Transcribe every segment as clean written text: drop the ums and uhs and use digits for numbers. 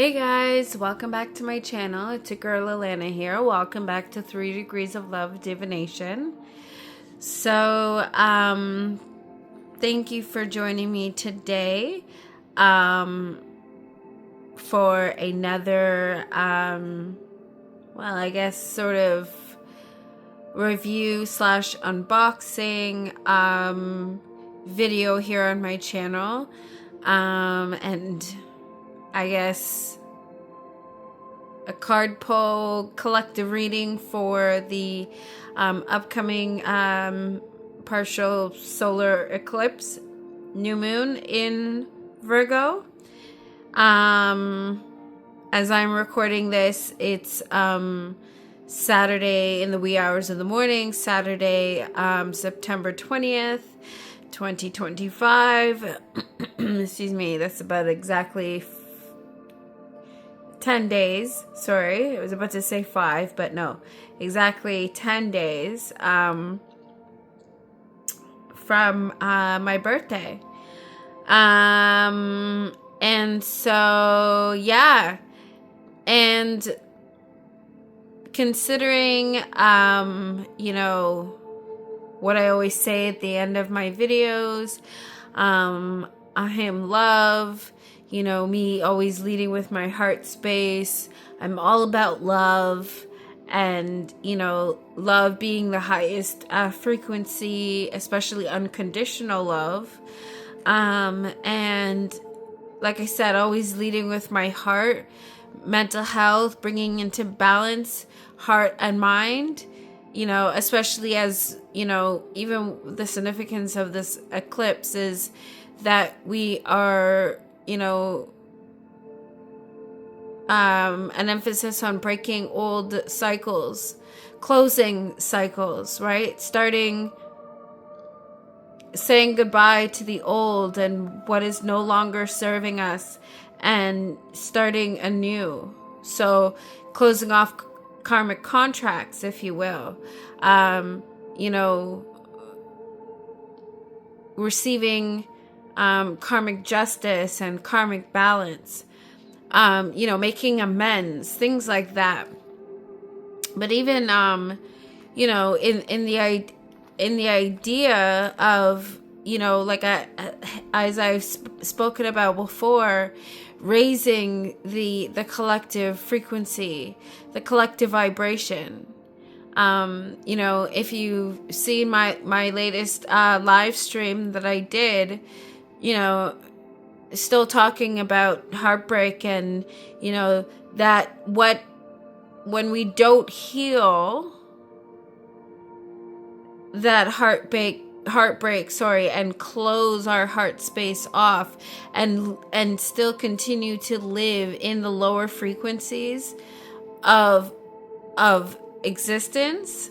Hey guys, welcome back to my channel. It's your girl Alana here. Welcome back to 3 Degrees of Love Divination. So, thank you for joining me today for another, well, I guess sort of review slash unboxing video here on my channel. And I guess a card pull collective reading for the upcoming partial solar eclipse new moon in Virgo. As I'm recording this, it's Saturday in the wee hours of the morning, Saturday, September 20th, 2025. Excuse me, that's about exactly 10 days. Sorry, I was about to say 5, but no, exactly 10 days from my birthday. And so, yeah, and considering, you know, what I always say at the end of my videos, I am love. You know, me always leading with my heart space. I'm all about love, and, you know, love being the highest frequency, especially unconditional love. And like I said, always leading with my heart, mental health, bringing into balance heart and mind, you know, especially as, you know, even the significance of this eclipse is that we are, you know, an emphasis on breaking old cycles, closing cycles, right? Saying goodbye to the old and what is no longer serving us and starting anew. So closing off karmic contracts, if you will, you know, receiving karmic justice and karmic balance, you know, making amends, things like that. But even, you know, in the idea of, you know, like as I've spoken about before, raising the collective frequency, the collective vibration. You know, if you've seen my latest live stream that I did, you know, still talking about heartbreak and, you know, that when we don't heal that heartbreak, and close our heart space off and still continue to live in the lower frequencies of existence,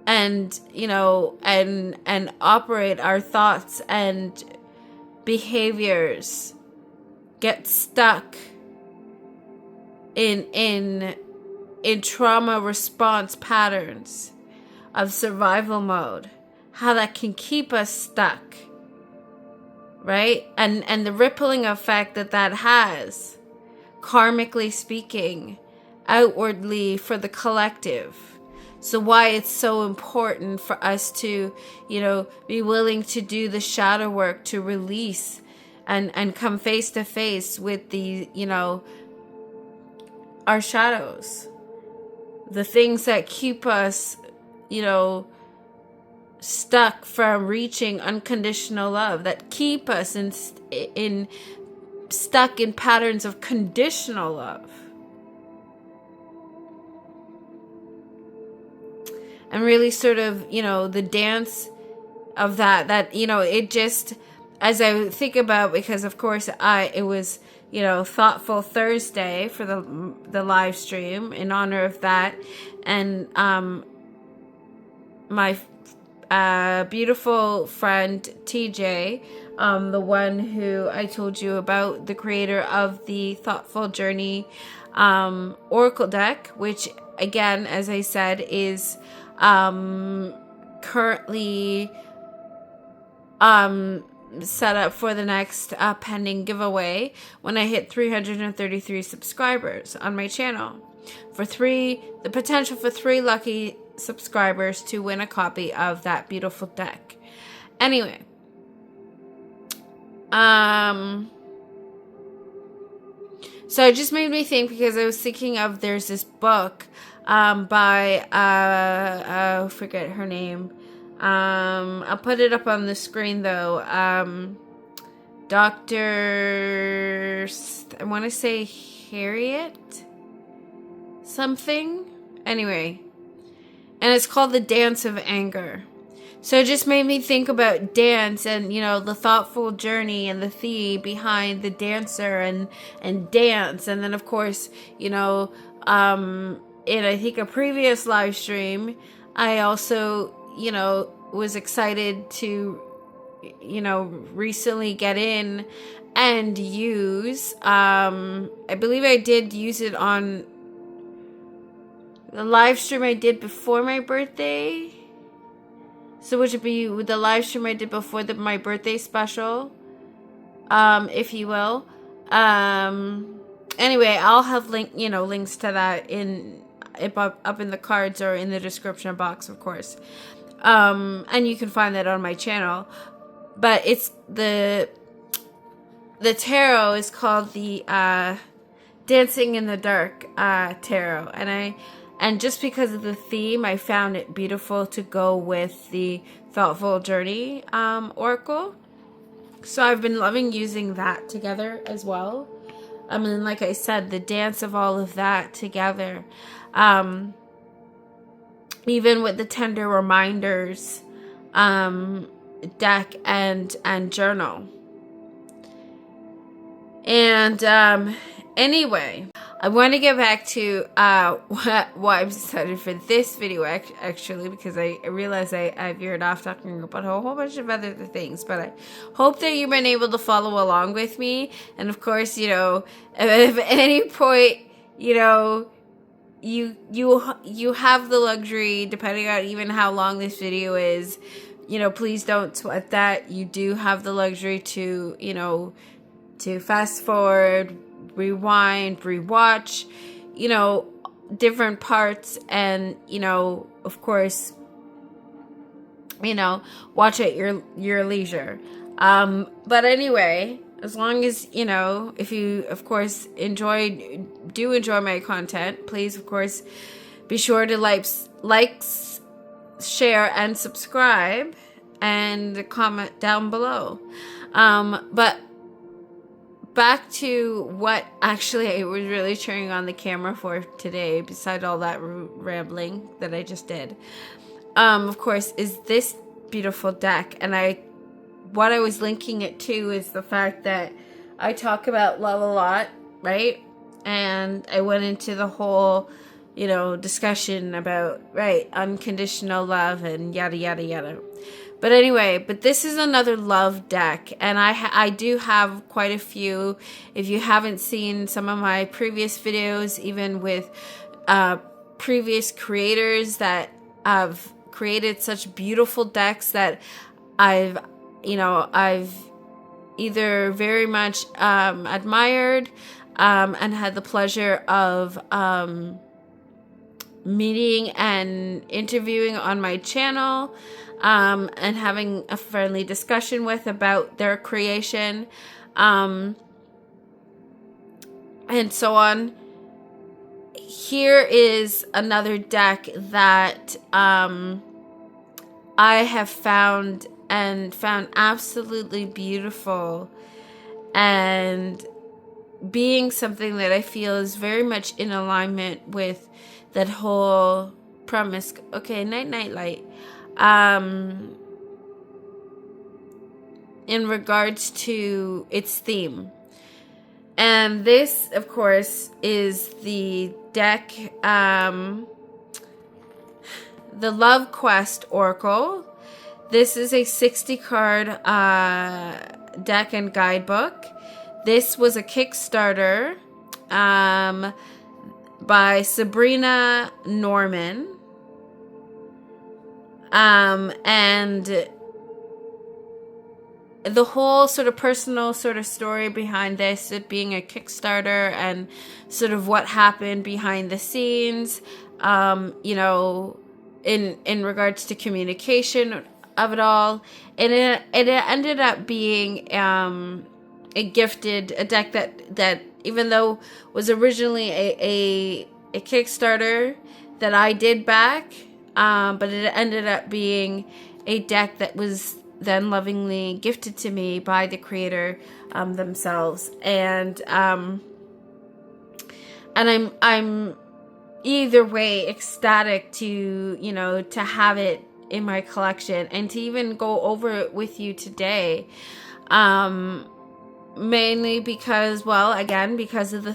and, you know, and operate our thoughts and behaviors, get stuck in trauma response patterns of survival mode, how that can keep us stuck, right? And the rippling effect that has, karmically speaking, outwardly for the collective. So why it's so important for us to, you know, be willing to do the shadow work, to release and come face to face with the, you know, our shadows, the things that keep us, you know, stuck from reaching unconditional love, that keep us stuck in patterns of conditional love. And really sort of, you know, the dance of that, you know, it just, as I think about, because of course it was, you know, Thoughtful Thursday for the live stream in honor of that. And my beautiful friend TJ, the one who I told you about, the creator of the Thoughtful Journey Oracle deck, which again, as I said, is currently set up for the next pending giveaway when I hit 333 subscribers on my channel. The potential for 3 lucky subscribers to win a copy of that beautiful deck. Anyway, so it just made me think, because I was thinking of, there's this book by I forget her name. I'll put it up on the screen though. Dr. I want to say Harriet something. Anyway, and it's called The Dance of Anger. So it just made me think about dance and, you know, the thoughtful journey and the theme behind the dancer and dance. And then, of course, you know, in I think a previous live stream, I also, you know, was excited to, you know, recently get in and use, I believe I did use it on the live stream I did before my birthday. So which would be the live stream I did before my birthday special, if you will. Anyway, I'll have links to that up in the cards or in the description box, of course. And you can find that on my channel. But it's the tarot is called the Dancing in the Dark tarot, and just because of the theme, I found it beautiful to go with the Thoughtful Journey oracle. So I've been loving using that together as well. I mean, like I said, the dance of all of that together. Even with the Tender Reminders deck and journal. And anyway, I want to get back to why I'm excited for this video, actually, because I realize I veered off talking about a whole bunch of other things, but I hope that you've been able to follow along with me. And of course, you know, if at any point, you know, you have the luxury, depending on even how long this video is, you know, please don't sweat that. You do have the luxury to, you know, to fast forward, rewind, rewatch, you know, different parts, and, you know, of course, you know, watch at your leisure. But anyway, as long as, you know, if you, of course, enjoy my content, please, of course, be sure to like, share, and subscribe, and comment down below. But back to what actually I was really turning on the camera for today, beside all that rambling that I just did, of course, is this beautiful deck. And what I was linking it to is the fact that I talk about love a lot, right? And I went into the whole, you know, discussion about, right, unconditional love and yada, yada, yada. But anyway, this is another love deck, and I do have quite a few. If you haven't seen some of my previous videos, even with previous creators that have created such beautiful decks that I've either very much admired and had the pleasure of meeting and interviewing on my channel, and having a friendly discussion with about their creation, and so on. Here is another deck that I have found absolutely beautiful, and being something that I feel is very much in alignment with that whole premise. Okay, night light. In regards to its theme. And this, of course, is the deck, the Love Quest Oracle. This is a 60-card deck and guidebook. This was a Kickstarter by Sabrina Norman. And the whole sort of personal sort of story behind this, it being a Kickstarter, and sort of what happened behind the scenes, you know, in regards to communication of it all. And it ended up being a deck that even though was originally a Kickstarter that I did back, but it ended up being a deck that was then lovingly gifted to me by the creator themselves. And I'm either way ecstatic to, you know, to have it in my collection and to even go over it with you today. Mainly because, well, again, because of the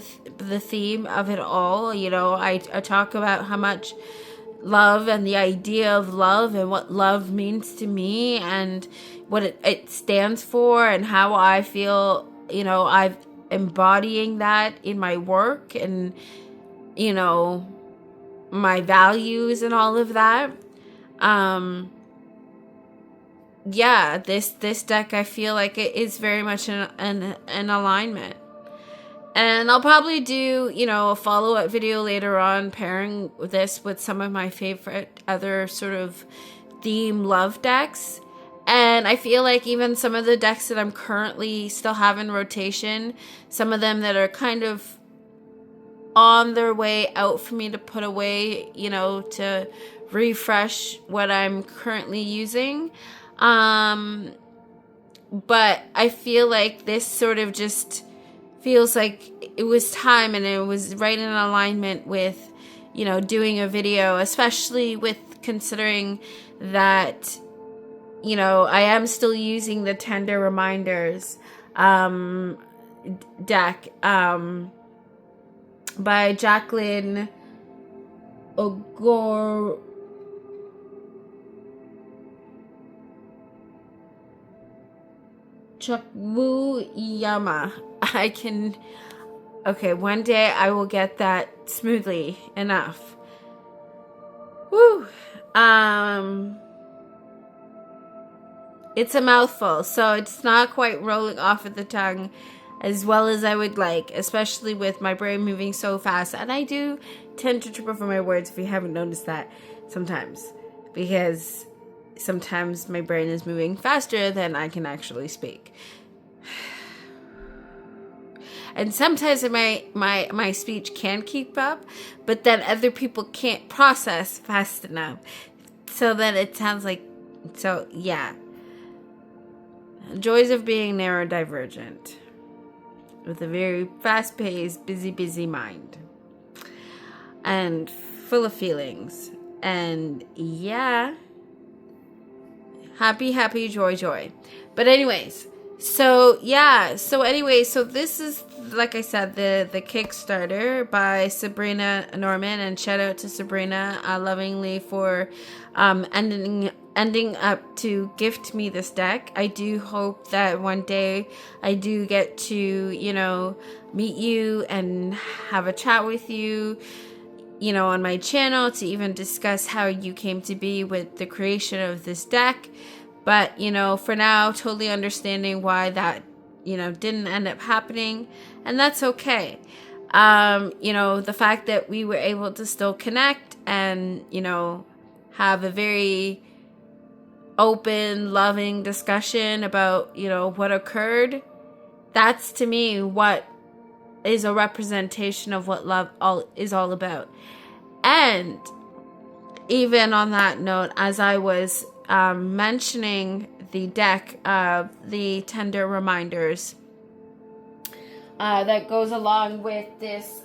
theme of it all. You know, I talk about how much love and the idea of love and what love means to me and what it stands for, and how I feel, you know, I'm embodying that in my work and, you know, my values and all of that. Yeah, this deck, I feel like it is very much an alignment. And I'll probably do, you know, a follow-up video later on pairing this with some of my favorite other sort of theme love decks. And I feel like even some of the decks that I'm currently still have in rotation, some of them that are kind of on their way out for me to put away, you know, to refresh what I'm currently using. But I feel like this sort of just feels like it was time, and it was right in alignment with, you know, doing a video, especially with considering that, you know, I am still using the Tender Reminders deck by Jacqueline Ogor Chukwuyama. Okay, one day I will get that smoothly enough. Woo. It's a mouthful, so it's not quite rolling off of the tongue as well as I would like, especially with my brain moving so fast. And I do tend to trip over my words, if you haven't noticed that, sometimes, because sometimes my brain is moving faster than I can actually speak. And sometimes my speech can keep up, but then other people can't process fast enough. So then it sounds like, so yeah. Joys of being neurodivergent with a very fast-paced, busy mind. And full of feelings. And yeah. Happy, joy. But anyways, so yeah. So this is, like I said, the Kickstarter by Sabrina Norman, and shout out to Sabrina lovingly for ending up to gift me this deck. I do hope that one day I do get to, you know, meet you and have a chat with you, you know, on my channel, to even discuss how you came to be with the creation of this deck. But, you know, for now, totally understanding why that, you know, didn't end up happening. And that's okay. You know, the fact that we were able to still connect and, you know, have a very open, loving discussion about, you know, what occurred. That's, to me, what is a representation of what love is all about. And even on that note, as I was mentioning the deck of the Tender Reminders that goes along with this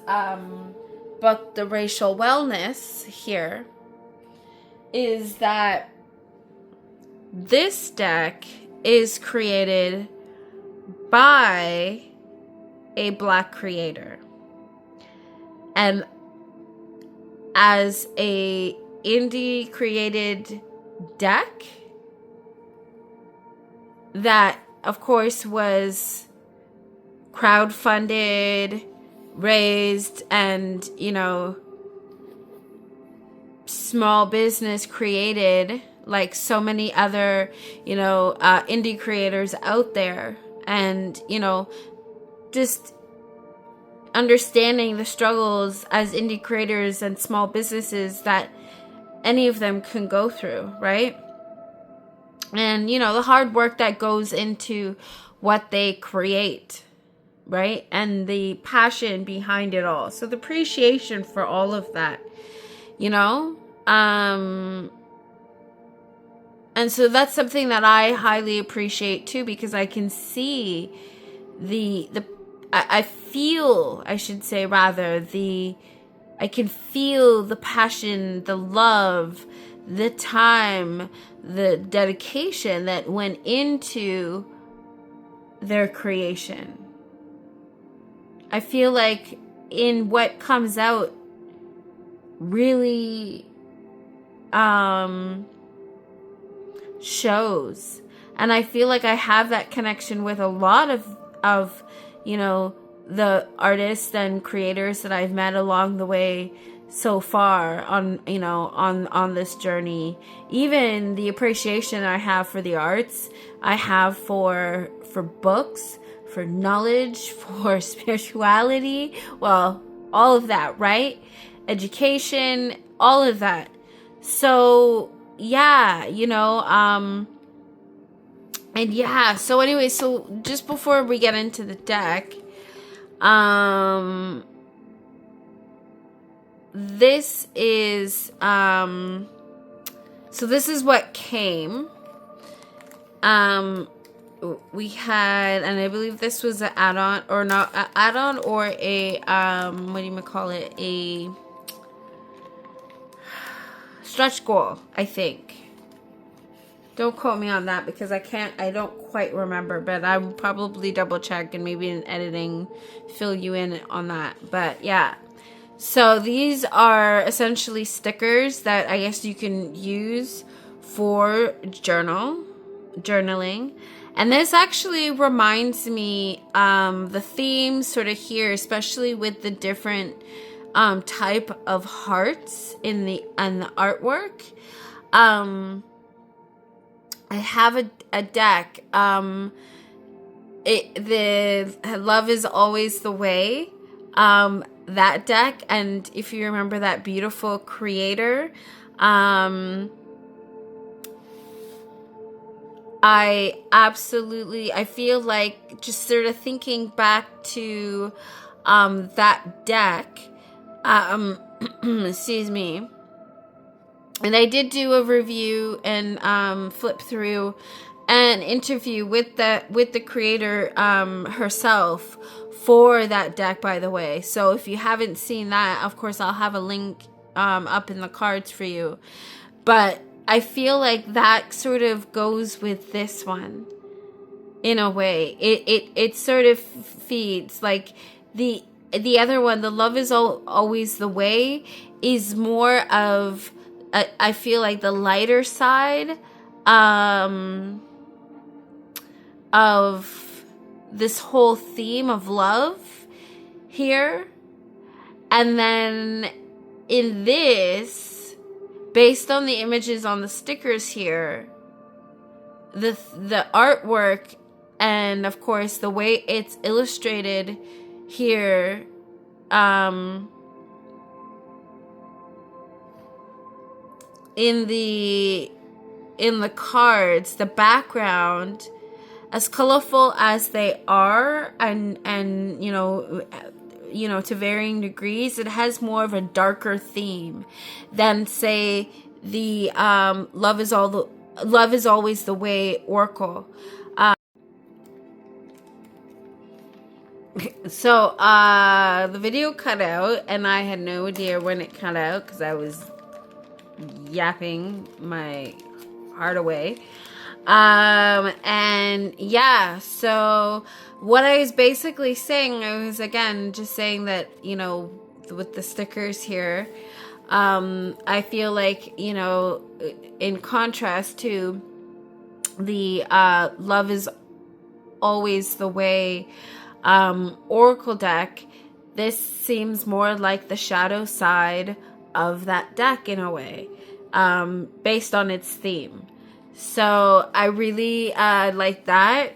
book, The Racial Wellness, here, is that this deck is created by a Black creator. And as a indie created deck that, of course, was crowdfunded, raised, and, you know, small business created like so many other, indie creators out there. And, just understanding the struggles as indie creators and small businesses that any of them can go through, right? And, the hard work that goes into what they create, right? And the passion behind it all. So the appreciation for all of that, and so that's something that I highly appreciate too, because I can see I feel, I should say rather, I can feel the passion, the love, the time, the dedication that went into their creation. I feel like in what comes out really shows. And I feel like I have that connection with a lot of the artists and creators that I've met along the way so far on this journey. Even the appreciation I have for the arts, I have for books, for knowledge, for spirituality, well, all of that, right? Education, all of that. So yeah, and yeah, so anyway, so just before we get into the deck, this is so this is what came. We had, and I believe this was an add-on, or not an add-on, or a what do you call it, a stretch goal, I think. Don't quote me on that, because I don't quite remember, but I will probably double check and maybe in editing fill you in on that. But yeah, so these are essentially stickers that I guess you can use for journaling. And this actually reminds me, the theme sort of here, especially with the different type of hearts in the artwork. I have a deck. The Love Is Always the Way. That deck, and if you remember that beautiful creator, I feel like just sort of thinking back to that deck. Excuse me. And I did do a review and flip through an interview with the creator herself for that deck, by the way. So if you haven't seen that, of course, I'll have a link up in the cards for you. But I feel like that sort of goes with this one in a way. It sort of feeds, like the other one, the Love Is Always the Way, is more of I feel like the lighter side of this whole theme of love here. And then in this, based on the images on the stickers here, the artwork, and of course the way it's illustrated here, in the cards, the background, as colorful as they are, and to varying degrees, it has more of a darker theme than, say, the Love Is Always the Way oracle. So the video cut out, and I had no idea when it cut out because I was yapping my heart away. And yeah, so what I was basically saying, I was again just saying that, with the stickers here, I feel like, in contrast to the Love Is Always the Way oracle deck, this seems more like the shadow side of that deck in a way, based on its theme. So I really like that.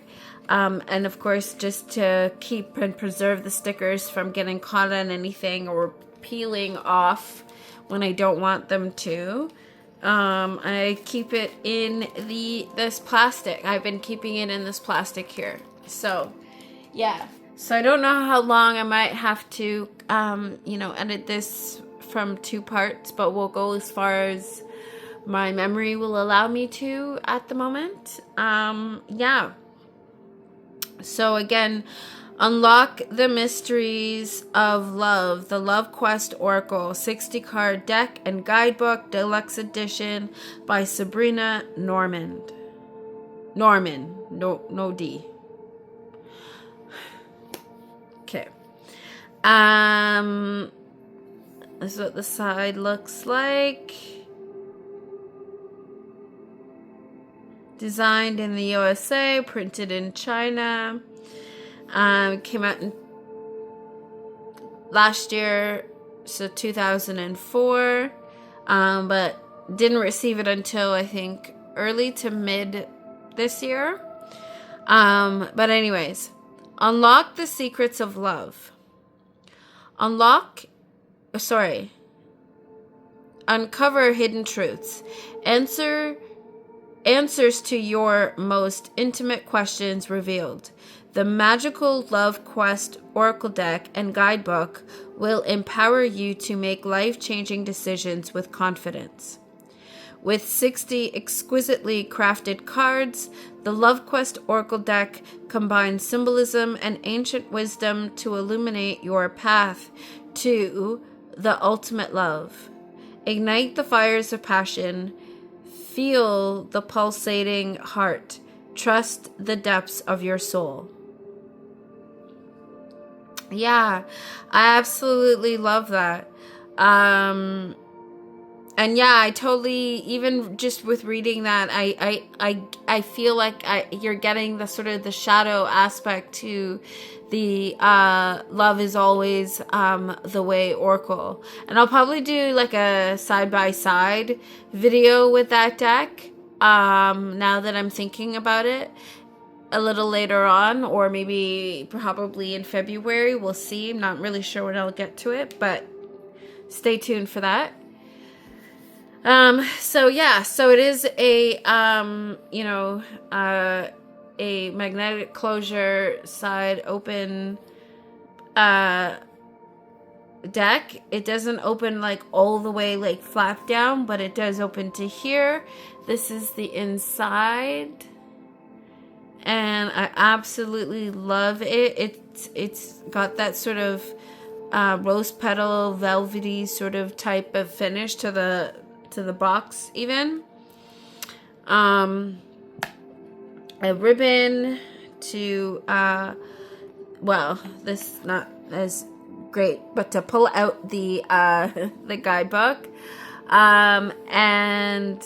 And of course, just to keep and preserve the stickers from getting caught on anything or peeling off when I don't want them to, I keep it in this plastic. I've been keeping it in this plastic here. So yeah. So I don't know how long I might have to, edit this from 2 parts, but we'll go as far as my memory will allow me to at the moment. Yeah. So again, unlock the mysteries of love. The Love Quest Oracle 60 card deck and guidebook deluxe edition by Sabrina Norman. No D. Okay. This is what the side looks like. Designed in the USA, printed in China. Came out last year, so 2004. But didn't receive it until I think early to mid this year. But anyways, unlock the secrets of love. Uncover hidden truths. Answers to your most intimate questions revealed. The magical Love Quest Oracle deck and guidebook will empower you to make life-changing decisions with confidence. With 60 exquisitely crafted cards, the Love Quest Oracle deck combines symbolism and ancient wisdom to illuminate your path to the ultimate love. Ignite the fires of passion. Feel the pulsating heart. Trust the depths of your soul. Yeah, I absolutely love that. And yeah, I totally, even just with reading that, I feel like you're getting the sort of the shadow aspect to the Love is Always the Way Oracle. And I'll probably do like a side-by-side video with that deck now that I'm thinking about it a little later on, or maybe probably in February. We'll see. I'm not really sure when I'll get to it, but stay tuned for that. So it is a magnetic closure side open, deck. It doesn't open like all the way like flap down, but it does open to here. This is the inside. And I absolutely love it. It's got that sort of, rose petal, velvety sort of type of finish to the box even. A ribbon to this not as great, but to pull out the guidebook, and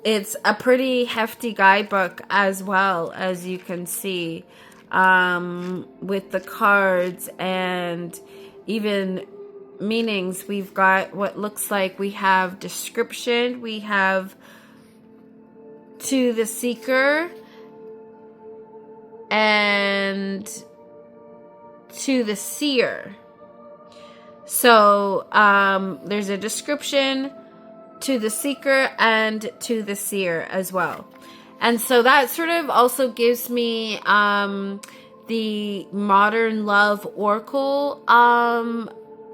it's a pretty hefty guidebook as well, as you can see, with the cards and even meanings. We've got what looks like we have description, we have to the seeker, and to the seer. So there's a description, to the seeker, and to the seer as well. And so that sort of also gives me the modern love oracle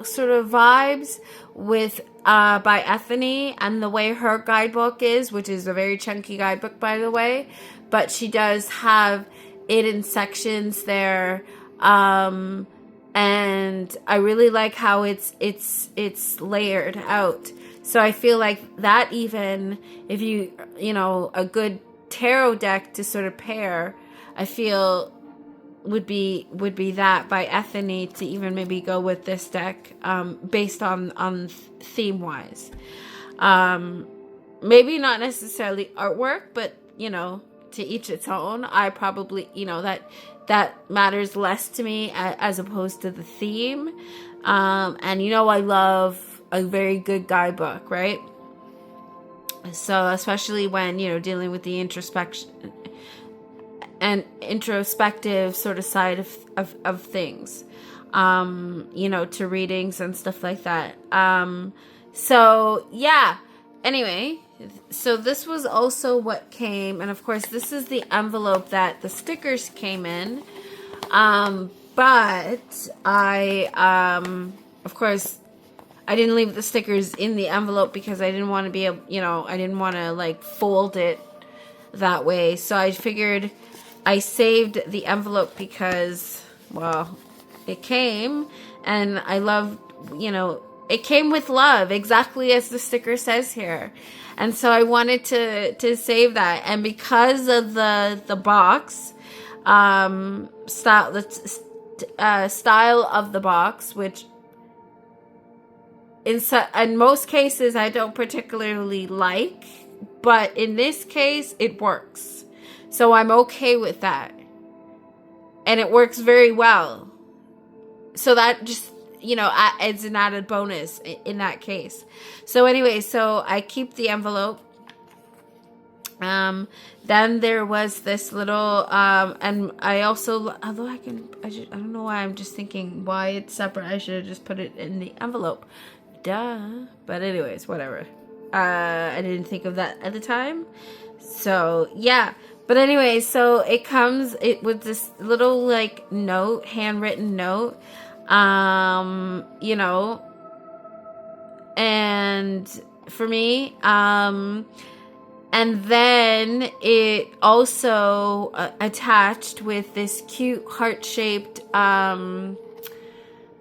sort of vibes with by Ethany, and the way her guidebook is, which is a very chunky guidebook, by the way, but she does have it in sections there, and I really like how it's layered out. So I feel like that, even if you a good tarot deck to sort of pair, I feel would be that by Ethany, to even maybe go with this deck, based on theme wise. Maybe not necessarily artwork, but to each its own. I probably that matters less to me as opposed to the theme. And I love a very good guidebook, right? So especially when, dealing with the introspection and introspective sort of side of things, to readings and stuff like that. So yeah, anyway, so this was also what came, and of course this is the envelope that the stickers came in. But I, of course, I didn't leave the stickers in the envelope because I didn't want to be, I didn't want to like fold it that way. So I figured I saved the envelope because, well, it came, and I love, it came with love, exactly as the sticker says here. And so I wanted to save that. And because of the box, style of the box, which in most cases I don't particularly like, but in this case it works. So I'm okay with that. And it works very well. So that just, adds an added bonus in that case. So anyway, so I keep the envelope. Then there was this little, and I also, although I don't know why I'm just thinking why it's separate. I should have just put it in the envelope. Duh. But anyways, whatever. I didn't think of that at the time. So yeah. But anyway, so it comes with this little like note, handwritten note, and for me, and then it also attached with this cute heart-shaped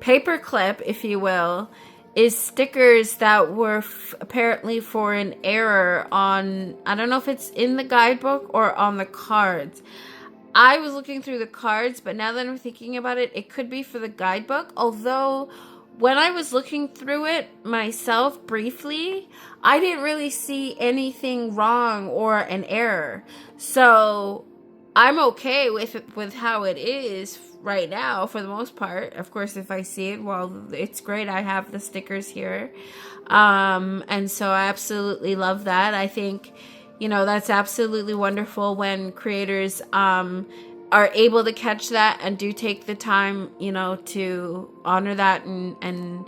paper clip, if you will, is stickers that were apparently for an error on, I don't know if it's in the guidebook or on the cards. I was looking through the cards, but now that I'm thinking about it, it could be for the guidebook. Although when I was looking through it myself briefly, I didn't really see anything wrong or an error. So I'm okay with how it is right now for the most part. Of course, if I see it, well, it's great. I have the stickers here. And so I absolutely love that. I think, that's absolutely wonderful when creators are able to catch that and do take the time, to honor that and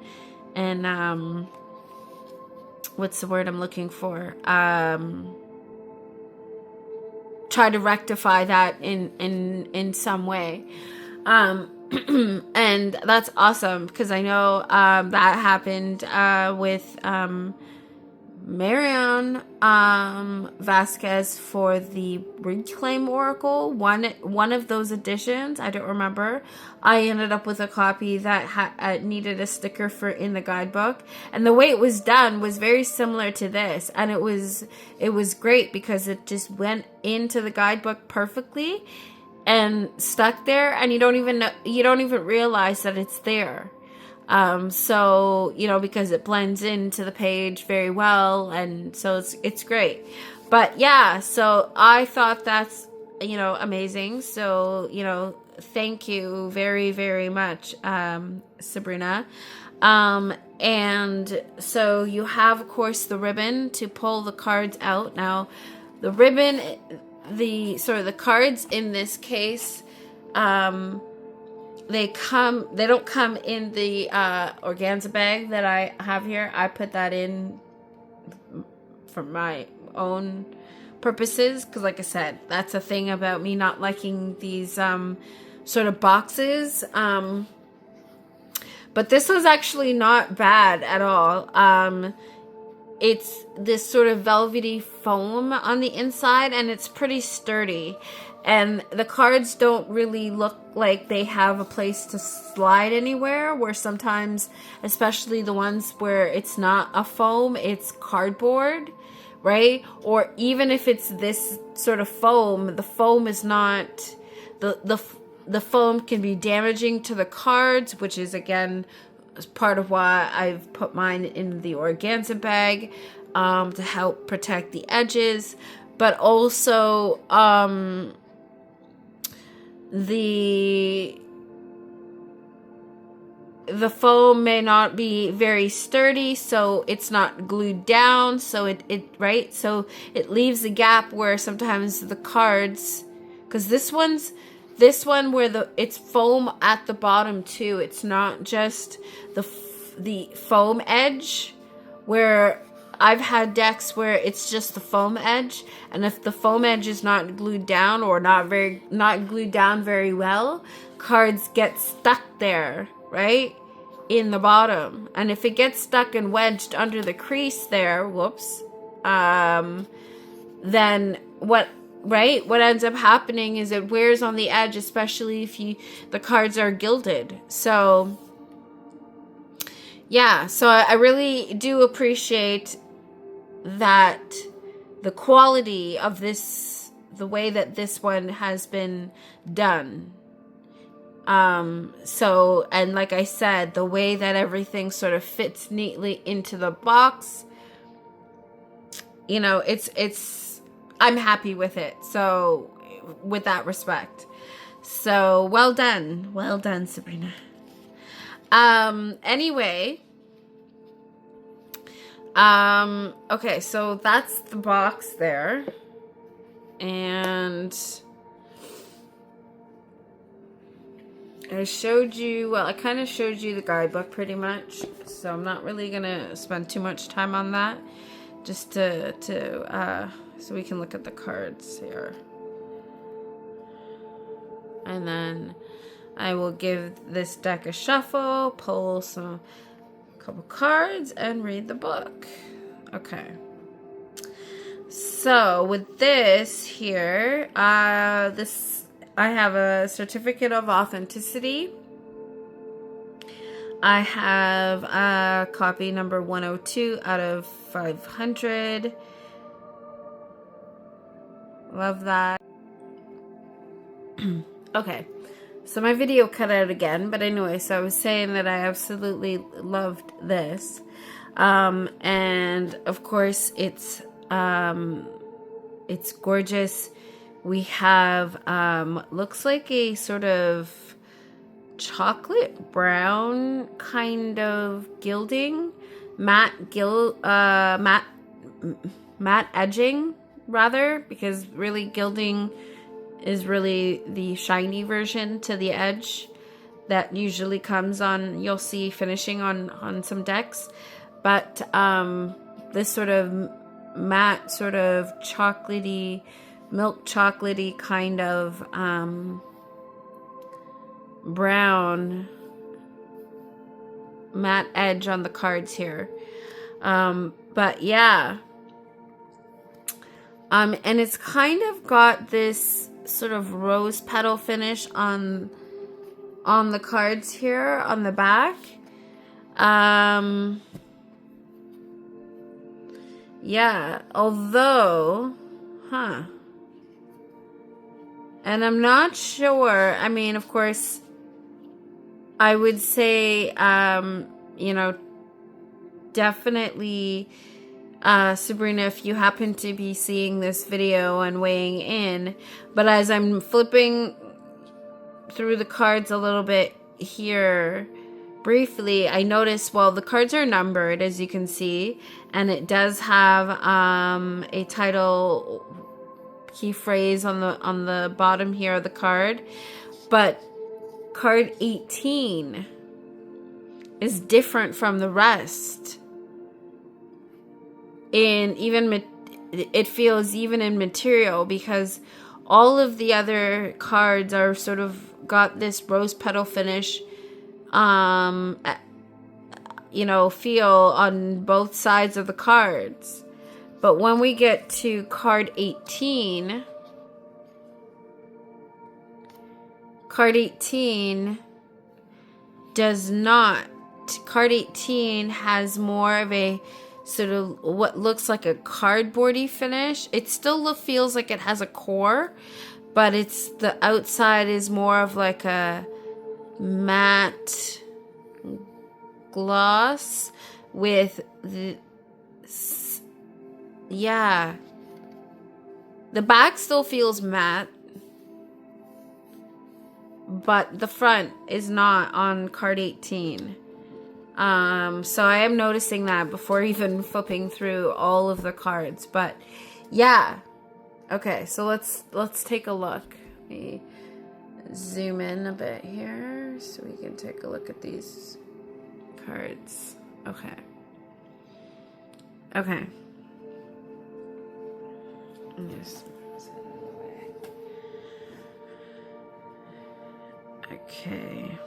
what's the word I'm looking for? Try to rectify that in some way. And that's awesome because I know that happened with Marianne Vasquez for the Reclaim Oracle. One of those editions, I don't remember. I ended up with a copy that needed a sticker for in the guidebook, and the way it was done was very similar to this, and it was great because it just went into the guidebook perfectly and stuck there, and you don't even realize that it's there. So, because it blends into the page very well, and so it's great. But yeah, so I thought that's, amazing. So, thank you very, very much, Sabrina. And so you have, of course, the ribbon to pull the cards out. Now, the ribbon, the cards in this case, they don't come in the organza bag that I have here. I put that in for my own purposes because, like I said, that's a thing about me not liking these sort of boxes. But this was actually not bad at all. It's this sort of velvety foam on the inside, and it's pretty sturdy. And the cards don't really look like they have a place to slide anywhere, where sometimes, especially the ones where it's not a foam, it's cardboard, right? Or even if it's this sort of foam, the foam is not, the foam can be damaging to the cards, which is, again, part of why I've put mine in the organza bag, to help protect the edges. But also, the foam may not be very sturdy, so it's not glued down, so right, so it leaves a gap where sometimes the cards, because this one where it's foam at the bottom too. It's not just the foam edge, where I've had decks where it's just the foam edge, and if the foam edge is not glued down or not glued down very well, cards get stuck there, right, in the bottom. And if it gets stuck and wedged under the crease there, then what ends up happening is it wears on the edge, especially if the cards are gilded. So yeah, so I really do appreciate that the quality of this, the way that this one has been done. So, and like I said, the way that everything sort of fits neatly into the box, I'm happy with it. So, with that respect. So, well done. Well done, Sabrina. Anyway, okay, so that's the box there. And I showed you, I kind of showed you the guidebook pretty much, so I'm not really going to spend too much time on that, just so we can look at the cards here. And then I will give this deck a shuffle, pull a couple cards, and read the book. Okay. So with this here, I have a certificate of authenticity. I have a copy number 102 out of 500. Love that. Okay. So my video cut out again, but anyway, so I was saying that I absolutely loved this. And of course it's gorgeous. We have, looks like a sort of chocolate brown kind of gilding, matte edging rather, because really gilding is really the shiny version to the edge that usually comes on, you'll see finishing on some decks. But this sort of matte, sort of chocolatey, milk chocolatey kind of brown matte edge on the cards here. But yeah. And it's kind of got this sort of rose petal finish on the cards here on the back. Yeah, although, and I'm not sure. I mean, of course, I would say, definitely, Sabrina, if you happen to be seeing this video and weighing in, but as I'm flipping through the cards a little bit here briefly, I noticed, well, the cards are numbered, as you can see, and it does have a title key phrase on the bottom here of the card, but card 18 is different from the rest. It feels even in material, because all of the other cards are sort of got this rose petal finish, feel on both sides of the cards. But when we get to card 18, does not. Card 18 has more of a sort of what looks like a cardboardy finish. It still feels like it has a core, but the outside is more of like a matte gloss with the back still feels matte, but the front is not on card 18. So I am noticing that before even flipping through all of the cards. But yeah. Okay, so let's take a look. Let me zoom in a bit here so we can take a look at these cards. Okay. Okay. Yes. Okay.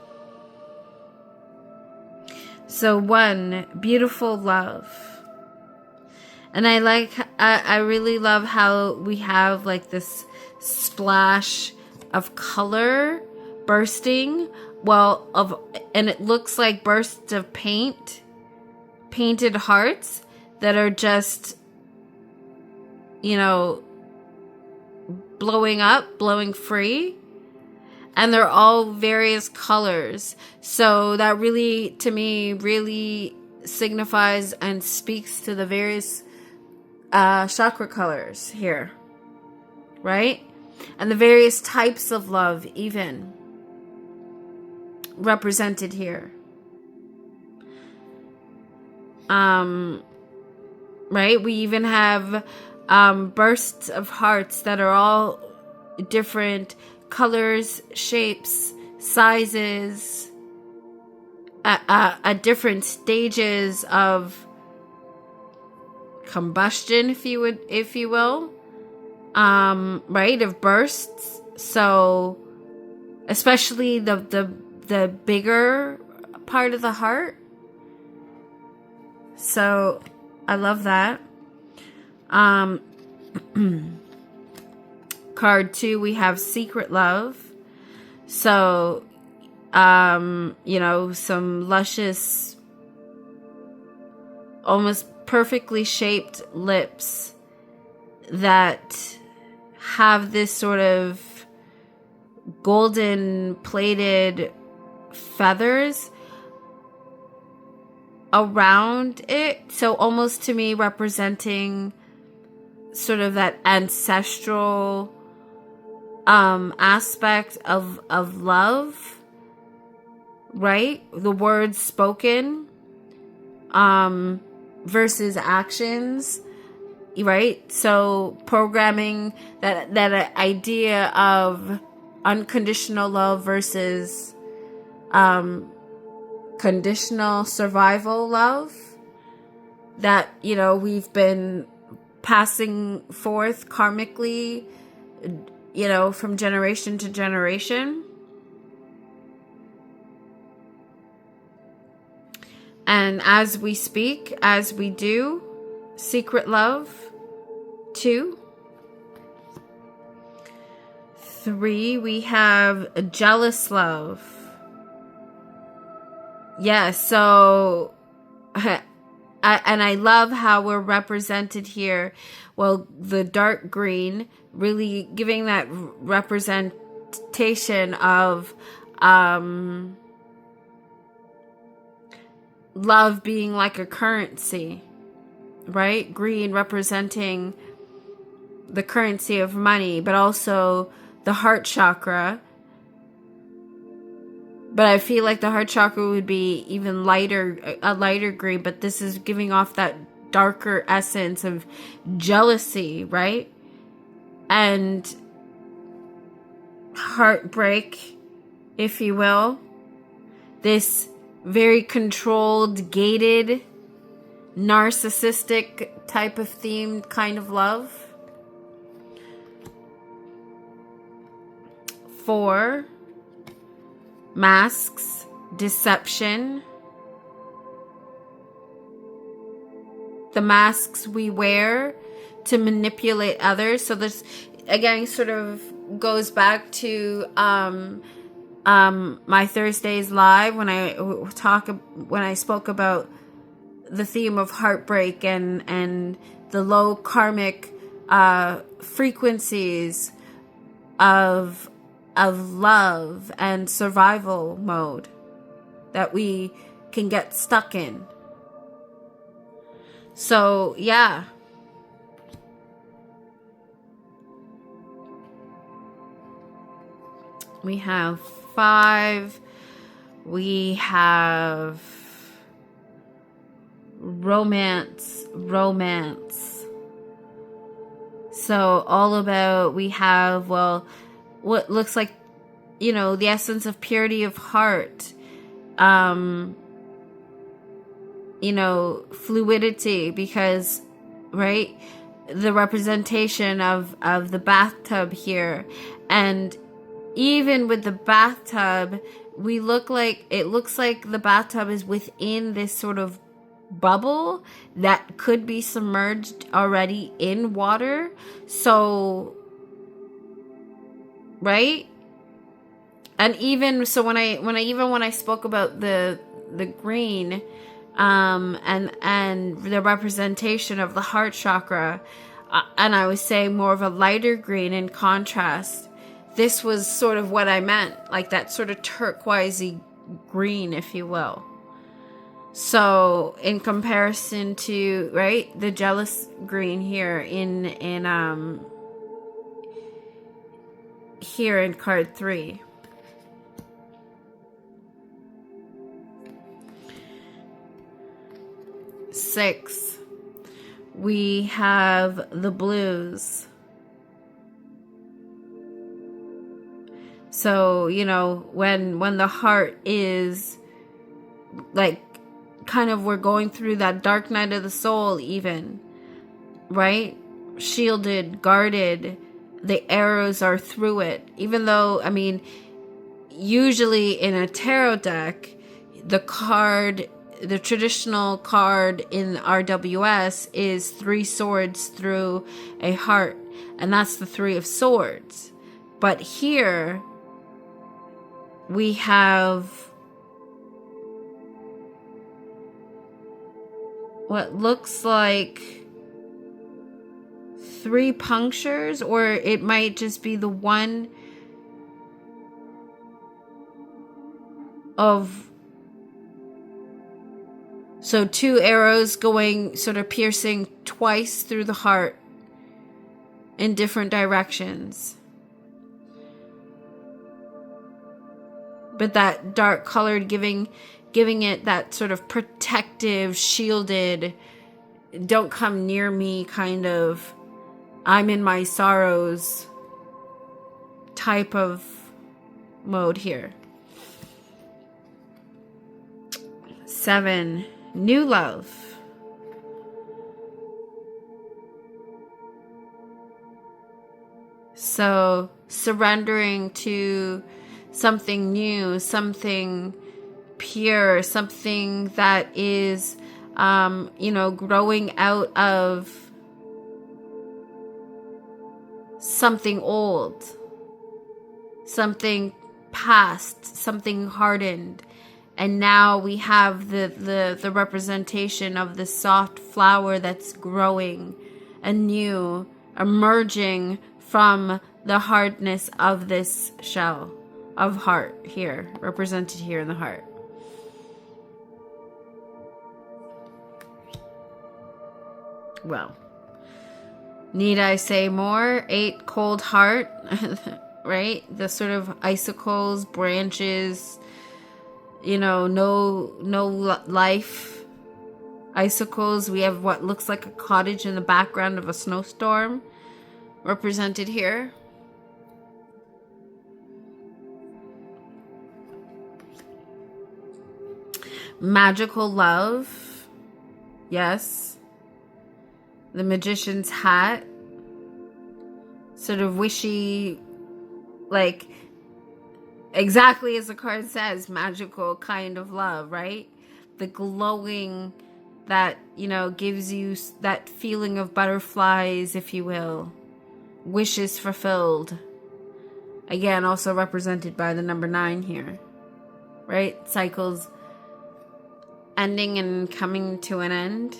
So 1, beautiful love. And I really love how we have like this splash of color bursting. And it looks like bursts of painted hearts that are just, blowing up, blowing free. And they're all various colors. So that really, to me, really signifies and speaks to the various chakra colors here. Right? And the various types of love even represented here. Right? We even have bursts of hearts that are all different colors, shapes, sizes, at different stages of combustion, if you will, right, of bursts. So, especially the bigger part of the heart. So, I love that. Card 2, we have secret love. So, some luscious, almost perfectly shaped lips that have this sort of golden plated feathers around it. So almost to me representing sort of that ancestral aspect of love, right? The words spoken versus actions, right? So programming that idea of unconditional love versus conditional survival love that we've been passing forth karmically, from generation to generation. And as we speak, as we do, secret love. 2. 3, we have a jealous love. Yeah, so I love how we're represented here. Well, the dark green really giving that representation of love being like a currency, right? Green representing the currency of money, but also the heart chakra. But I feel like the heart chakra would be even a lighter green, but this is giving off that darker essence of jealousy, right? And heartbreak, if you will. This very controlled, gated, narcissistic type of themed kind of love. 4, masks, deception. The masks we wear to manipulate others. So this again sort of goes back to my Thursdays live when I spoke about the theme of heartbreak and the low karmic frequencies of love and survival mode that we can get stuck in. So, yeah. We have 5. We have romance. So all about, we have, well, what looks like, the essence of purity of heart, fluidity, because, right, the representation of the bathtub here. And even with the bathtub, it looks like the bathtub is within this sort of bubble that could be submerged already in water. So, right? And even so, when I spoke about the green, and the representation of the heart chakra, and I was saying more of a lighter green in contrast, this was sort of what I meant, like that sort of turquoisey green, if you will. So in comparison to, right, the jealous green here in here in card 3. Six, we have the blues. So, when the heart is like, kind of, we're going through that dark night of the soul even, right? Shielded, guarded, the arrows are through it. Even though, usually in a tarot deck, the traditional card in RWS is 3 swords through a heart, and that's the 3 of swords. But here we have what looks like 3 punctures, or it might just be the one of, so 2 arrows going, sort of piercing twice through the heart in different directions. But that dark colored giving it that sort of protective, shielded, don't come near me kind of, I'm in my sorrows type of mode here. 7, new love. So surrendering to something new, something pure, something that is, growing out of something old, something past, something hardened. And now we have the representation of the soft flower that's growing anew, emerging from the hardness of this shell of heart here, represented here in the heart. Well, need I say more? 8, cold heart, right? The sort of icicles, branches, no life. Icicles. We have what looks like a cottage in the background of a snowstorm, represented here. Magical love. Yes. The magician's hat. Sort of wishy, like, exactly as the card says, magical kind of love, right? The glowing that, gives you that feeling of butterflies, if you will. Wishes fulfilled. Again, also represented by the number 9 here, right? Cycles ending and coming to an end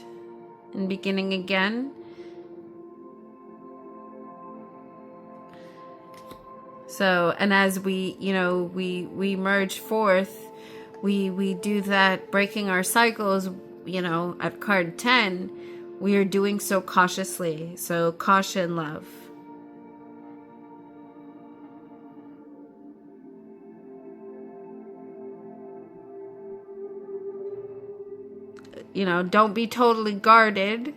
and beginning again. So, and as we, we merge forth, we do that, breaking our cycles, at card 10, we are doing so cautiously. So caution, love. don't be totally guarded,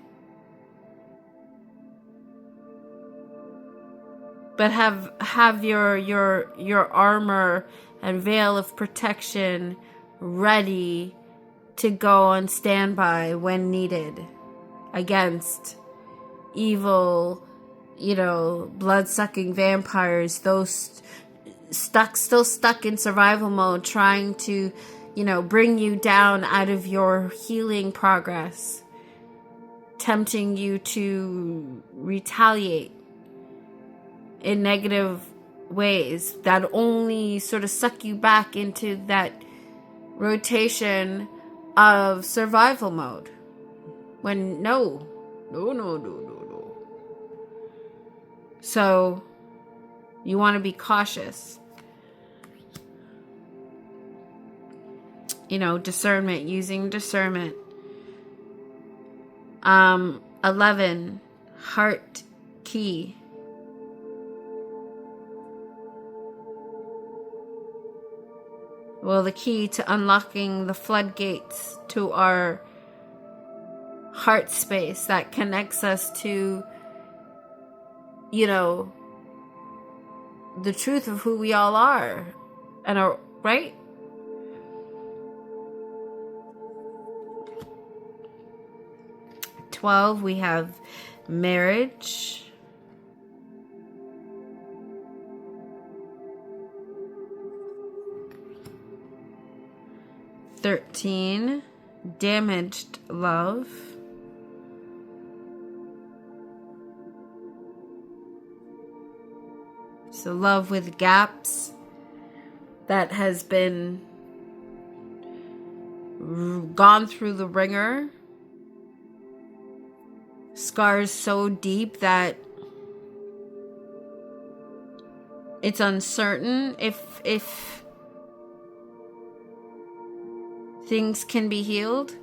but have your armor and veil of protection ready to go on standby when needed against evil, blood-sucking vampires, those still stuck in survival mode, trying to, bring you down out of your healing progress, tempting you to retaliate in negative ways that only sort of suck you back into that rotation of survival mode. When no. So you want to be cautious. Discernment, using discernment. 11, heart key. Well, the key to unlocking the floodgates to our heart space that connects us to, the truth of who we all are. And are, right? $12, we have marriage. $13, damaged love. So love with gaps that has been gone through the ringer. Scars so deep that it's uncertain if things can be healed.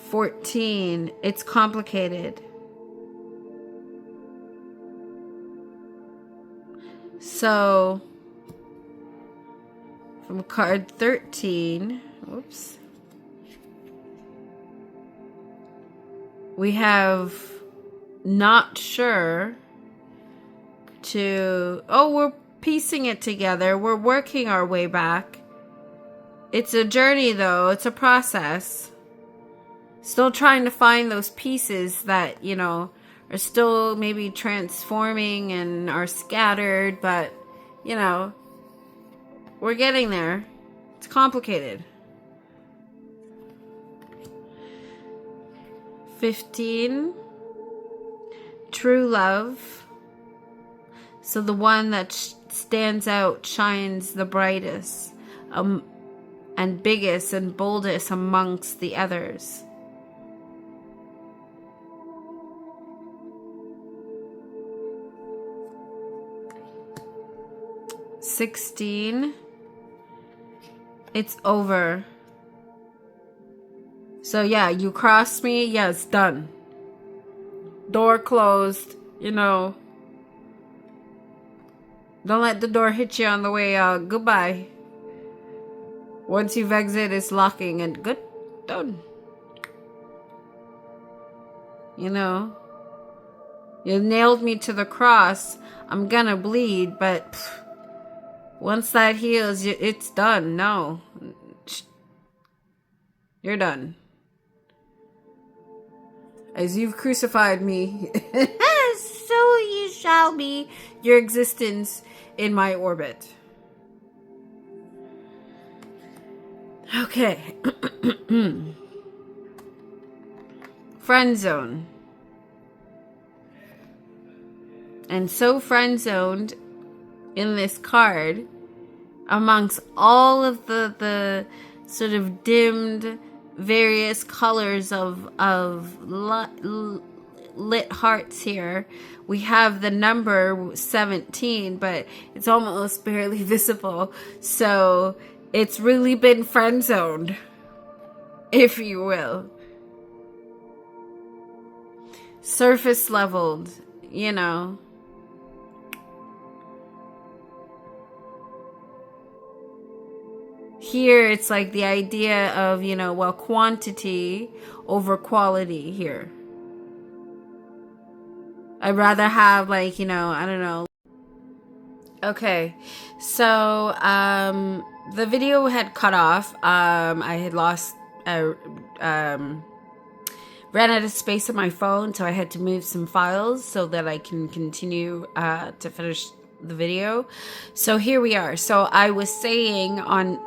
$14, it's complicated. So from card 13, we have not sure to, we're piecing it together. We're working our way back. It's a journey though. It's a process. Still trying to find those pieces that, are still maybe transforming and are scattered, but, we're getting there. It's complicated. 15, true love. So the one that stands out, shines the brightest, and biggest and boldest amongst the others. 16, it's over. So yeah, you crossed me, yeah, it's done. Door closed, Don't let the door hit you on the way out. Goodbye. Once you've exited, it's locking and good, done. You nailed me to the cross. I'm gonna bleed, but once that heals, it's done. No. You're done. As you've crucified me, so you shall be your existence in my orbit. Okay. Friend zone. And so friend zoned in this card, amongst all of the sort of dimmed various colors of lit hearts here, we have the number 17, but it's almost barely visible. So it's really been friend zoned, if you will. Surface leveled, here it's like the idea of, well, quantity over quality here. I'd rather have like, I don't know. Okay, so the video had cut off. I had lost, ran out of space on my phone, so I had to move some files so that I can continue to finish the video. So here we are. So I was saying on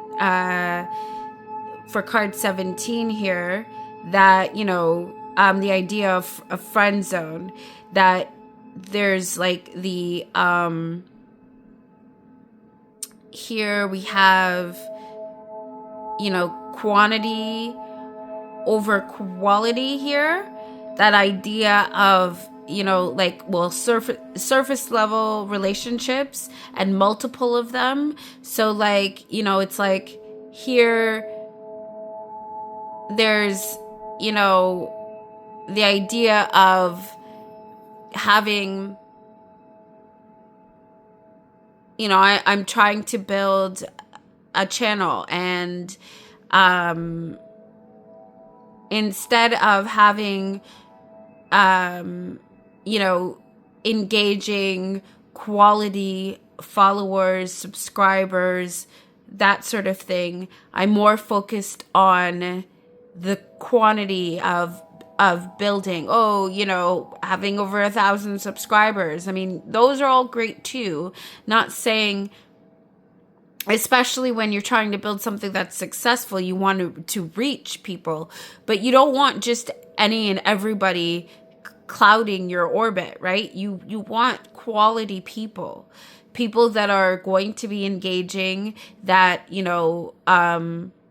for card 17 here that, the idea of a friend zone, that there's like the here we have, quantity over quality here. That idea of, surface level relationships and multiple of them. So like, it's like here there's, the idea of having, I'm trying to build a channel, and instead of having, engaging quality followers, subscribers, that sort of thing, I'm more focused on the quantity of building. Having over 1,000 subscribers. I mean, those are all great too. Not saying, especially when you're trying to build something that's successful, you want to reach people, but you don't want just any and everybody clouding your orbit, right? You want quality people that are going to be engaging, that,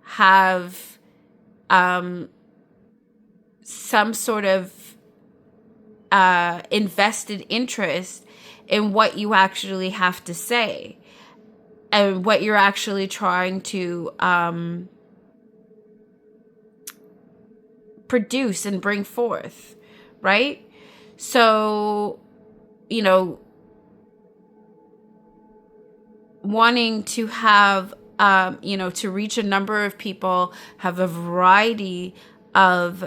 have some sort of invested interest in what you actually have to say and what you're actually trying to produce and bring forth, right? So, wanting to have, to reach a number of people, have a variety of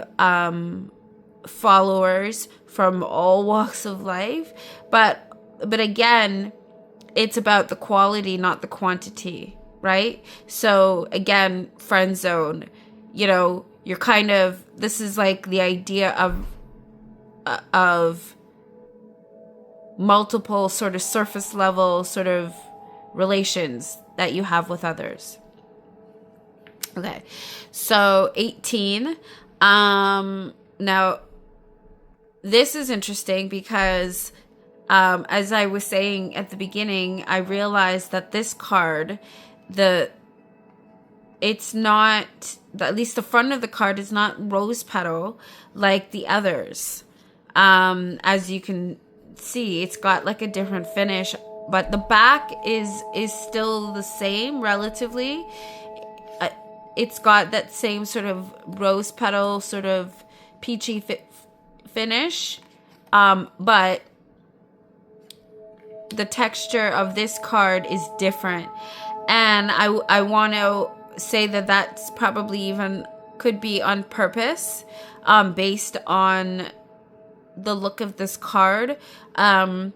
followers from all walks of life, but again, it's about the quality, not the quantity, right? So again, friend zone, you're kind of, this is like the idea of multiple sort of surface level sort of relations that you have with others. Okay, so 18. Now, this is interesting because, as I was saying at the beginning, I realized that this card, it's not, at least the front of the card is not rose petal like the others. As you can see, it's got like a different finish, but the back is still the same relatively. It's got that same sort of rose petal, sort of peachy finish, but the texture of this card is different. And I want to say that that's probably even could be on purpose, based on the look of this card. And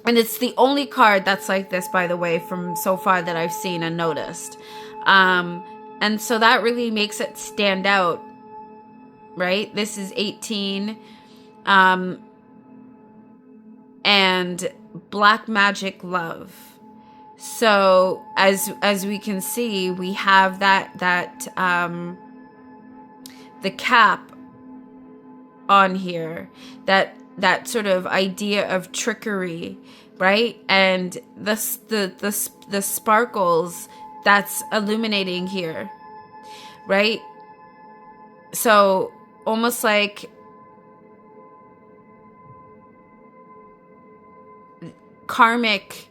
it's the only card that's like this, by the way, from so far that I've seen and noticed. And so that really makes it stand out, right? This is 18. And Black Magic Love. So as we can see, we have that the cap on here, that sort of idea of trickery, right? And the sparkles that's illuminating here, right? So almost like karmic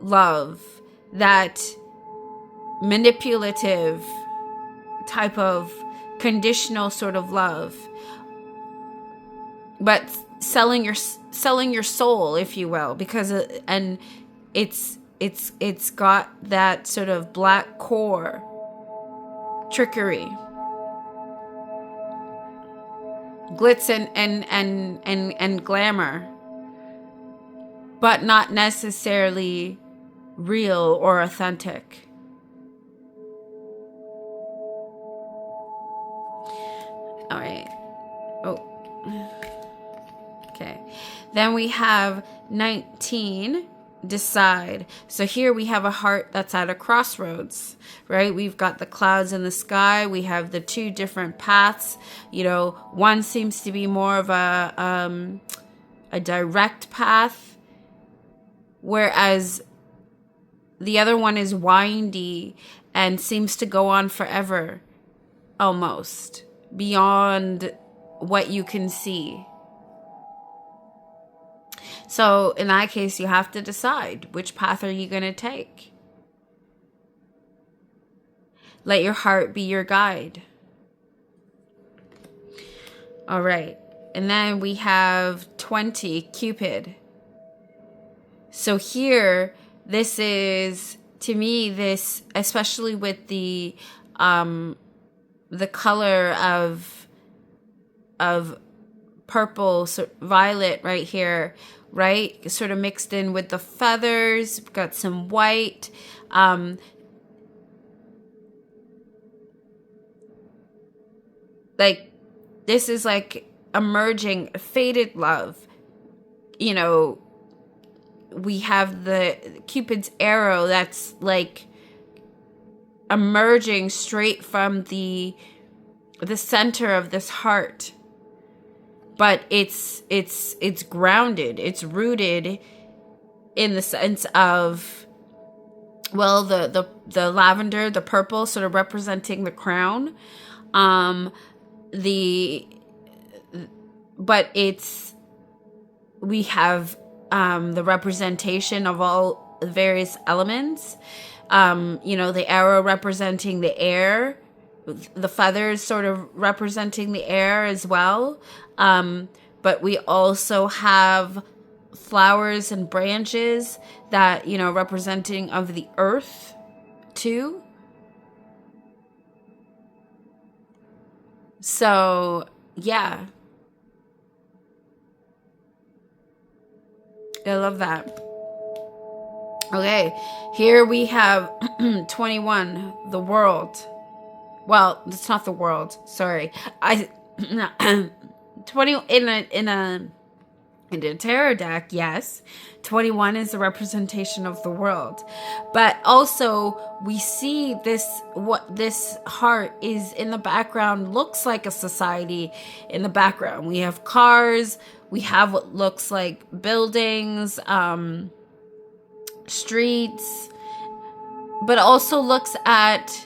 love, that manipulative type of conditional sort of love, but selling your soul, if you will, because and it's it's got that sort of black core, trickery, glitz and glamour, but not necessarily real or authentic. All right. Oh. Okay. Then we have 19, decide. So here we have a heart that's at a crossroads, right? We've got the clouds in the sky. We have the two different paths. You know, one seems to be more of a direct path, whereas the other one is windy and seems to go on forever, almost, beyond what you can see. So in that case, you have to decide, which path are you going to take? Let your heart be your guide. All right. And then we have 20, Cupid. So here, this is, to me, this, especially with the color of purple, so violet right here, right? Sort of mixed in with the feathers. We've got some white. Like, this is like emerging, faded love. You know, we have the Cupid's arrow that's like emerging straight from the center of this heart. But it's grounded, it's rooted in the sense of, well, the lavender, the purple, sort of representing the crown. But we have the representation of all the various elements. You know, the arrow representing the air, the feathers sort of representing the air as well. But we also have flowers and branches that, you know, representing of the earth too. So, yeah. I love that. Okay, here we have 21, the world. Well, it's not the world. Sorry. 20 in a tarot deck, yes. 21 is a representation of the world. But also we see what this heart is in the background looks like a society in the background. We have cars, we have what looks like buildings, streets, but also looks at,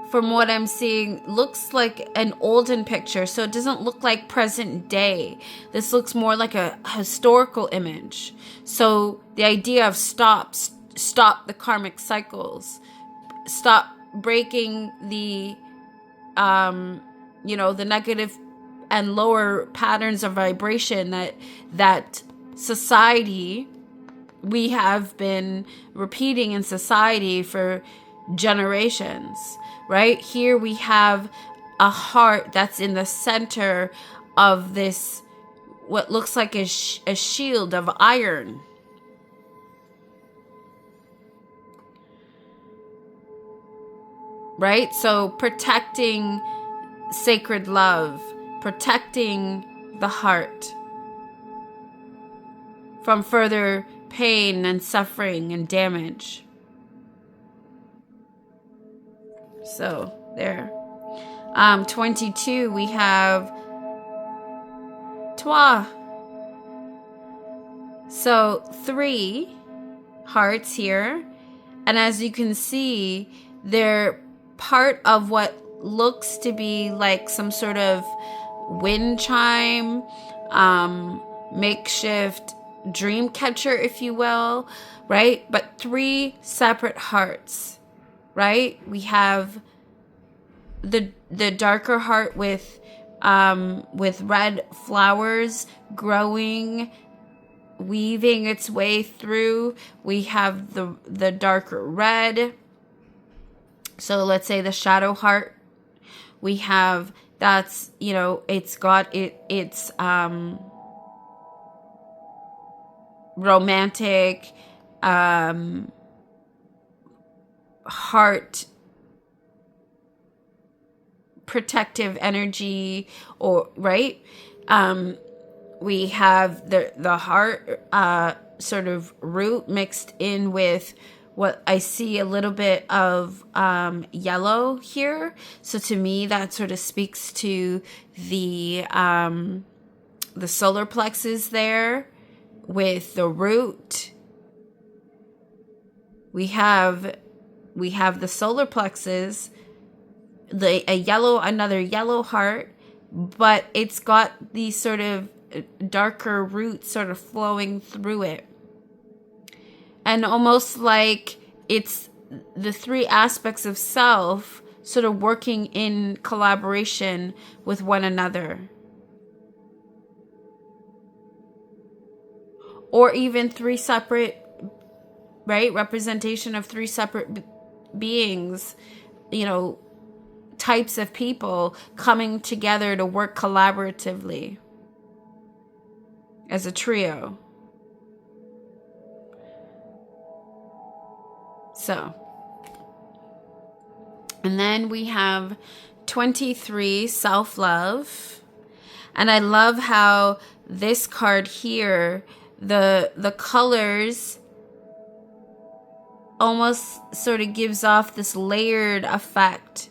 from what I'm seeing, looks like an olden picture. So it doesn't look like present day. This looks more like a historical image. So the idea of stop the karmic cycles, stop breaking the, the negative and lower patterns of vibration that society, we have been repeating in society for generations. Right? Here we have a heart that's in the center of this, what looks like a shield of iron. Right? So protecting sacred love, protecting the heart from further pain and suffering and damage. So there. 22, we have Trois. So 3 hearts here. And as you can see, they're part of what looks to be like some sort of wind chime, makeshift dream catcher, if you will, right? But 3 separate hearts. Right? We have the darker heart with red flowers growing weaving its way through. We have the darker red. So let's say the shadow heart. We have, that's, it's got it's romantic, heart protective energy, or right. We have the heart sort of root mixed in with what I see a little bit of yellow here. So to me, that sort of speaks to the solar plexus there with the root. We have the solar plexus, another yellow heart, but it's got these sort of darker roots sort of flowing through it. And almost like it's the three aspects of self sort of working in collaboration with one another. Or even three separate, right? Representation of three separate beings, types of people coming together to work collaboratively as a trio. So, and then we have 23, self-love. And I love how this card here, the colors almost sort of gives off this layered effect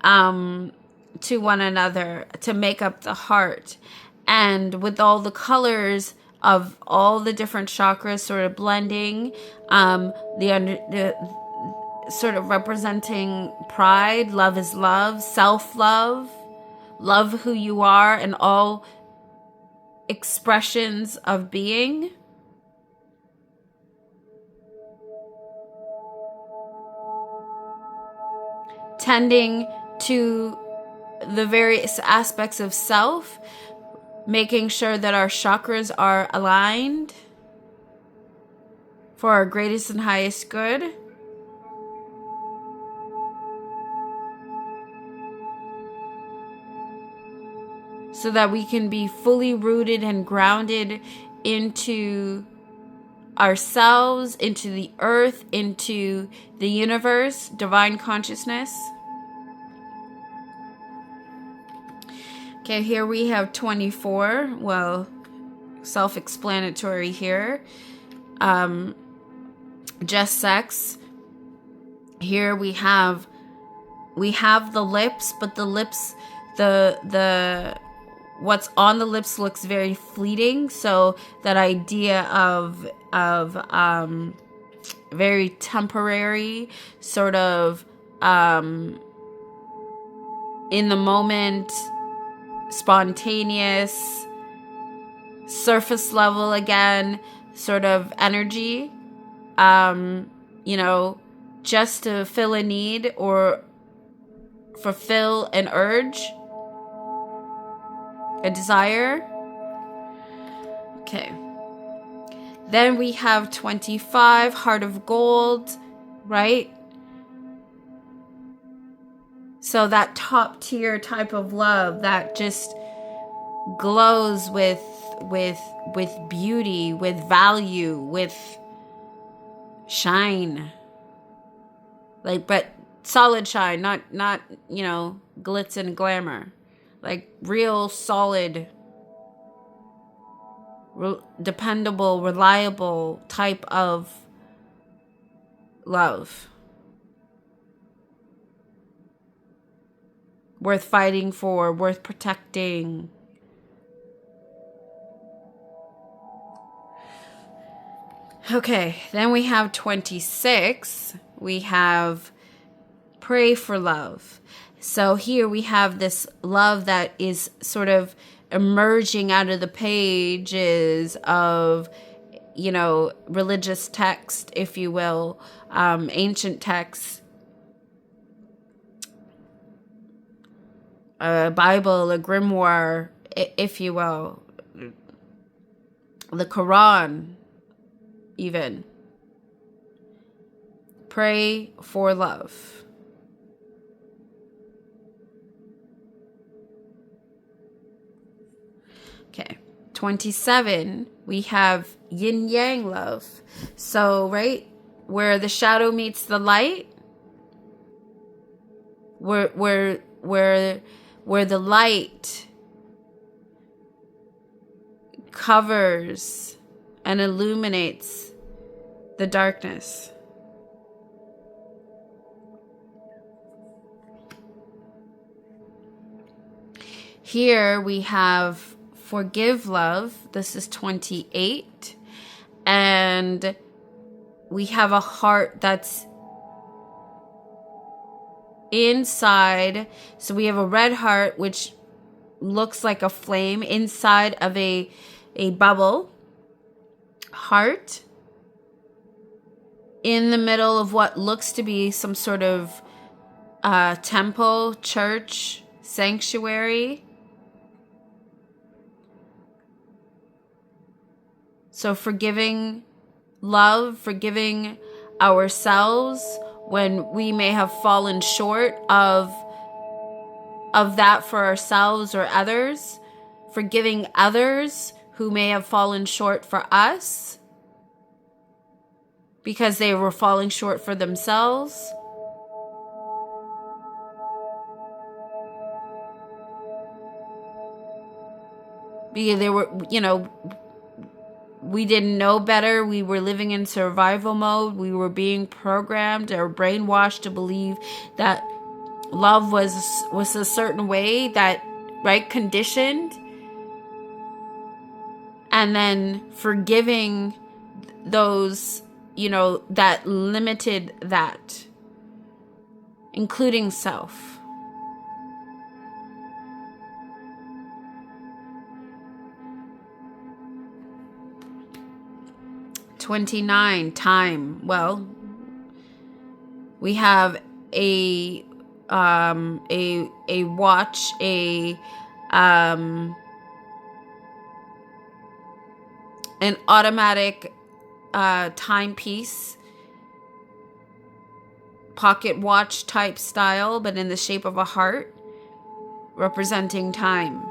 to one another to make up the heart. And with all the colors of all the different chakras sort of blending, the sort of representing pride, love is love, self-love, love who you are, and all expressions of being. Tending to the various aspects of self, making sure that our chakras are aligned for our greatest and highest good. So that we can be fully rooted and grounded into ourselves, into the earth, into the universe, divine consciousness. Okay, here we have 24. Well, self-explanatory here. Just sex. Here we have the lips, but the lips, the what's on the lips looks very fleeting. So that idea of very temporary, sort of in the moment, spontaneous, surface level again, sort of energy, just to fill a need or fulfill an urge, a desire. Okay. Then we have 25, heart of gold, right? So that top tier type of love that just glows with beauty, with value, with shine. Like, but solid shine, not glitz and glamour. Like real solid, dependable, reliable type of love. Worth fighting for, worth protecting. Okay, then we have 26. We have pray for love. So here we have this love that is sort of emerging out of the pages of, religious text, if you will, ancient texts, a Bible, a grimoire, if you will, the Quran, even. Pray for love. Okay. 27, we have yin yang love. So, right, where the shadow meets the light, where the light covers and illuminates the darkness. Here we have forgive love. This is 28. And we have a heart that's inside. So we have a red heart, which looks like a flame inside of a bubble heart in the middle of what looks to be some sort of temple, church, sanctuary. So forgiving love, forgiving ourselves when we may have fallen short of that for ourselves or others, forgiving others who may have fallen short for us because they were falling short for themselves. Because they were, we didn't know better. We were living in survival mode. We were being programmed or brainwashed to believe that love was a certain way, that, right, conditioned. And then forgiving those, that limited that, including self. $29, time. Well, we have a watch, an automatic timepiece, pocket watch type style, but in the shape of a heart, representing time.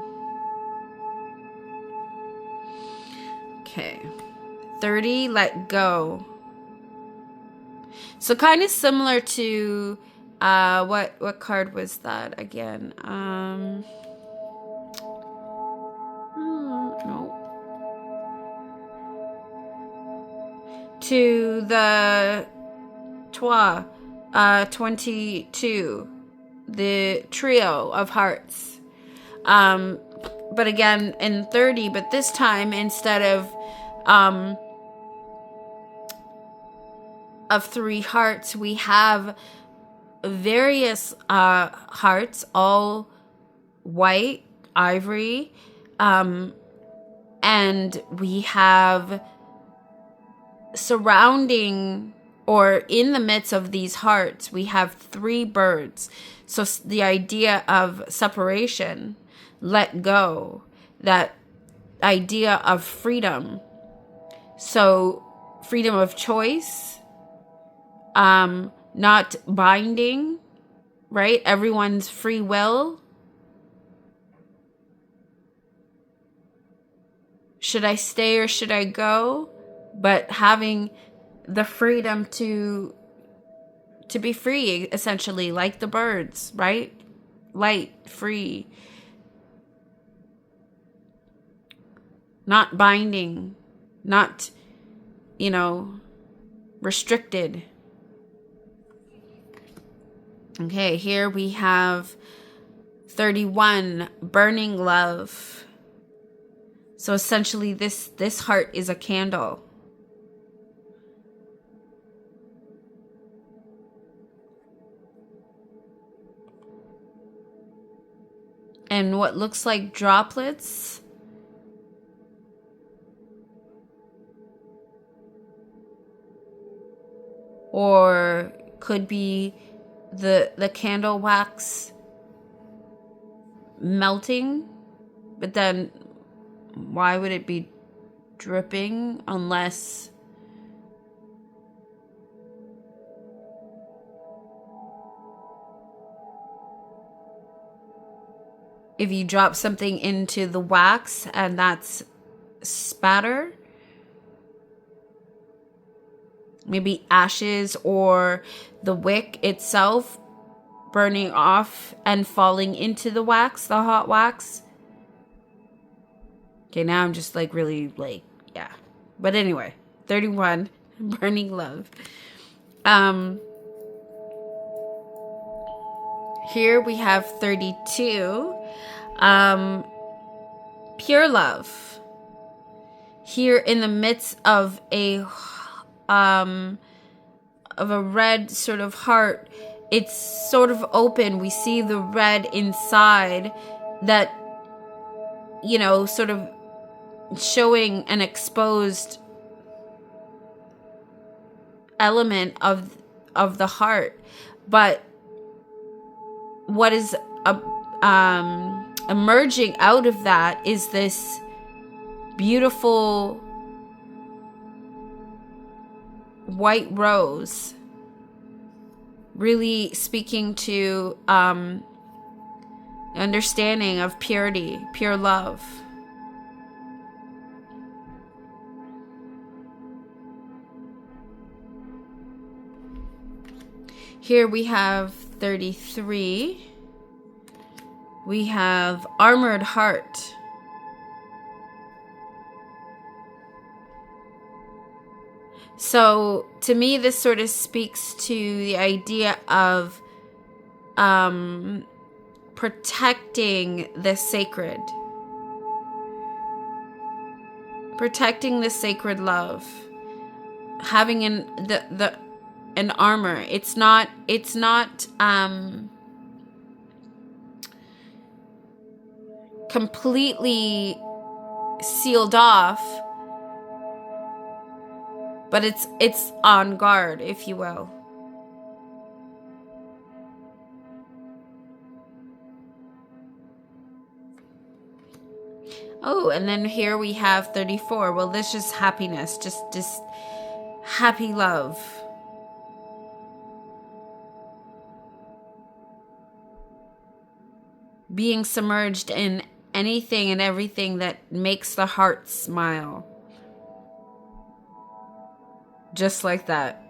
Okay. 30, let go. So kind of similar to what card was that again? No. To the 22, the trio of hearts. But again in 30, but this time instead of 3 hearts, we have various hearts, all white, ivory, and we have surrounding or in the midst of these hearts, we have 3 birds. So the idea of separation, let go, that idea of freedom. So freedom of choice, not binding, right? Everyone's free will. Should I stay or should I go? But having the freedom to be free, essentially, like the birds, right? Light, free. Not binding, not, restricted. Okay, here we have 31, burning love. So essentially this heart is a candle. And what looks like droplets or could be the candle wax melting, but then why would it be dripping unless if you drop something into the wax and that's spatter, maybe ashes or the wick itself burning off and falling into the wax, the hot wax. Okay, now I'm just like really like, yeah. But anyway, 31, burning love. Here we have 32, pure love. Here in the midst of a red sort of heart, it's sort of open. We see the red inside that, you know, sort of showing an exposed element of the heart. But what is emerging out of that is this beautiful white rose, really speaking to understanding of purity, pure love. Here we have 33. We have armored heart. So to me, this sort of speaks to the idea of protecting the sacred. Protecting the sacred love. Having an armor. It's not completely sealed off, but it's on guard, if you will. Oh, and then here we have 34. Well, this is happiness, just happy love. Being submerged in anything and everything that makes the heart smile. Just like that.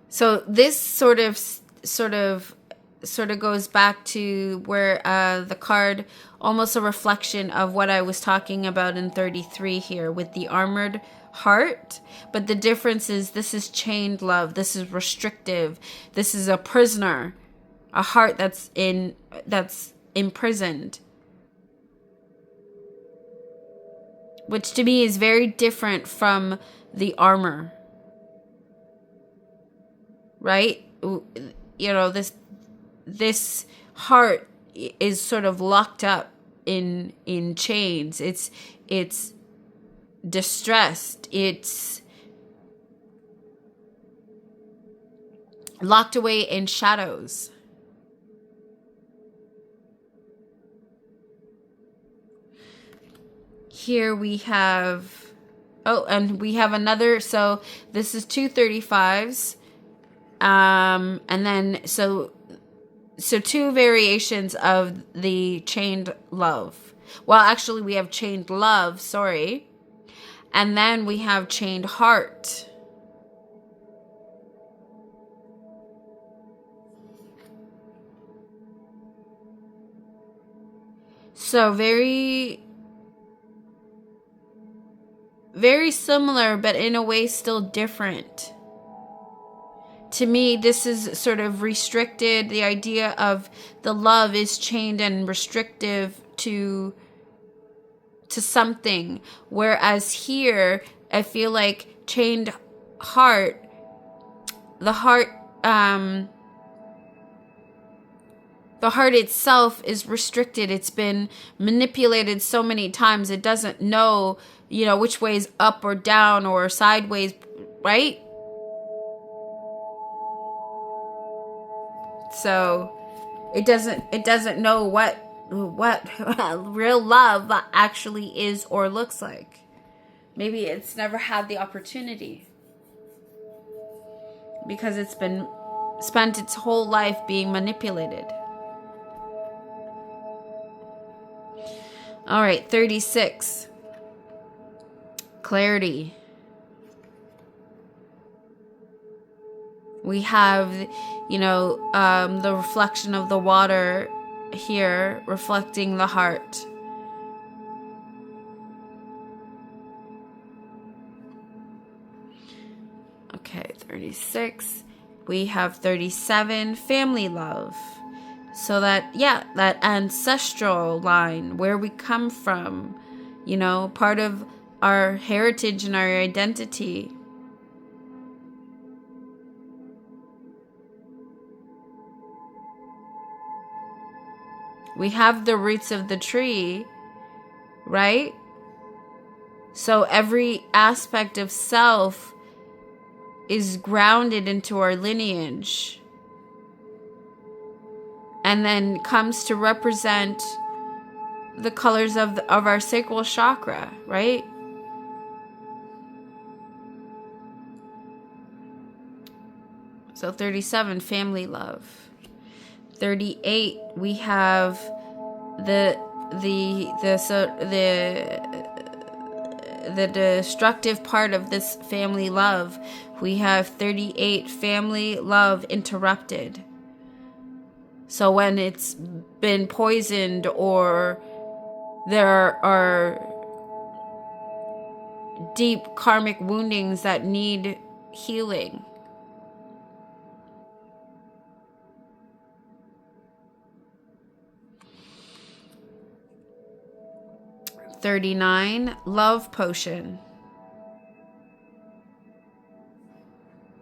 So this sort of goes back to where the card, almost a reflection of what I was talking about in 33 here with the armored heart. But the difference is this is chained love. This is restrictive. This is a prisoner, a heart that's imprisoned. Which to me is very different from the armor. Right? You know, this heart is sort of locked up in chains. It's distressed. It's locked away in shadows. Here we have, and we have another, so this is 235s. And then, so two variations of the chained love. Well, actually we have chained love, sorry. And then we have chained heart. So very similar, but in a way still different. To me, this is sort of restricted. The idea of the love is chained and restrictive to something. Whereas here, I feel like chained heart, the heart itself is restricted. It's been manipulated so many times. It doesn't know, which way is up or down or sideways, right? So it doesn't know what real love actually is or looks like. Maybe it's never had the opportunity because it's been spent its whole life being manipulated. All right, 36. Clarity. We have, the reflection of the water here reflecting the heart. Okay, 36. We have 37, family love. So that ancestral line, where we come from, part of our heritage and our identity. We have the roots of the tree, right? So every aspect of self is grounded into our lineage and then comes to represent the colors of our sacral chakra, right? So 37, family love. 38, we have the destructive part of this family love. We have 38, family love interrupted. So when it's been poisoned or there are deep karmic woundings that need healing. $39, love potion.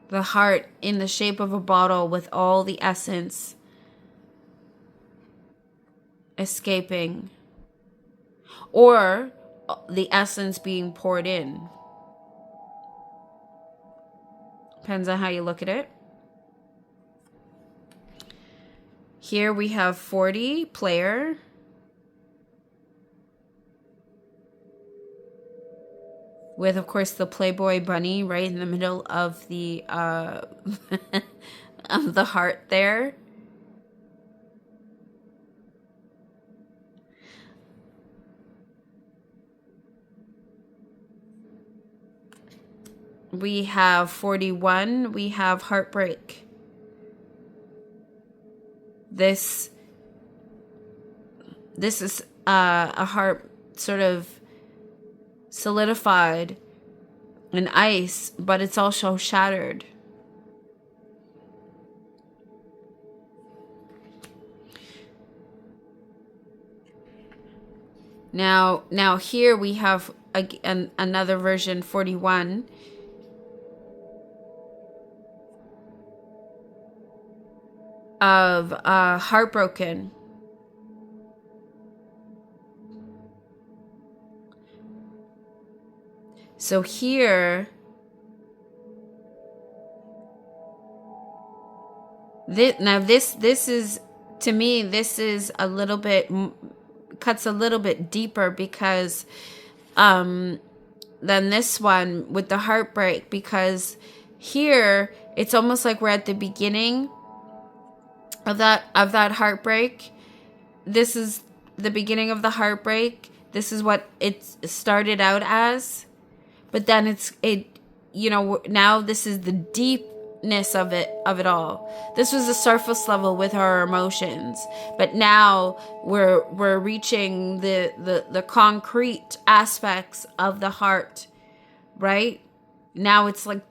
The heart in the shape of a bottle with all the essence escaping, or the essence being poured in. Depends on how you look at it. Here we have 40, player. With, of course, the Playboy bunny right in the middle of the of the heart there. We have 41. We have heartbreak. This is a heart sort of solidified in ice, but it's also shattered. Now here we have another version, 41. Of heartbroken. So here, this is, to me, this is a little bit, cuts a little bit deeper because than this one with the heartbreak, because here it's almost like we're at the beginning of that heartbreak. This is the beginning of the heartbreak. This is what it started out as. But then now this is the deepness of it all. This was the surface level with our emotions, but now we're reaching the concrete aspects of the heart, right? Now it's like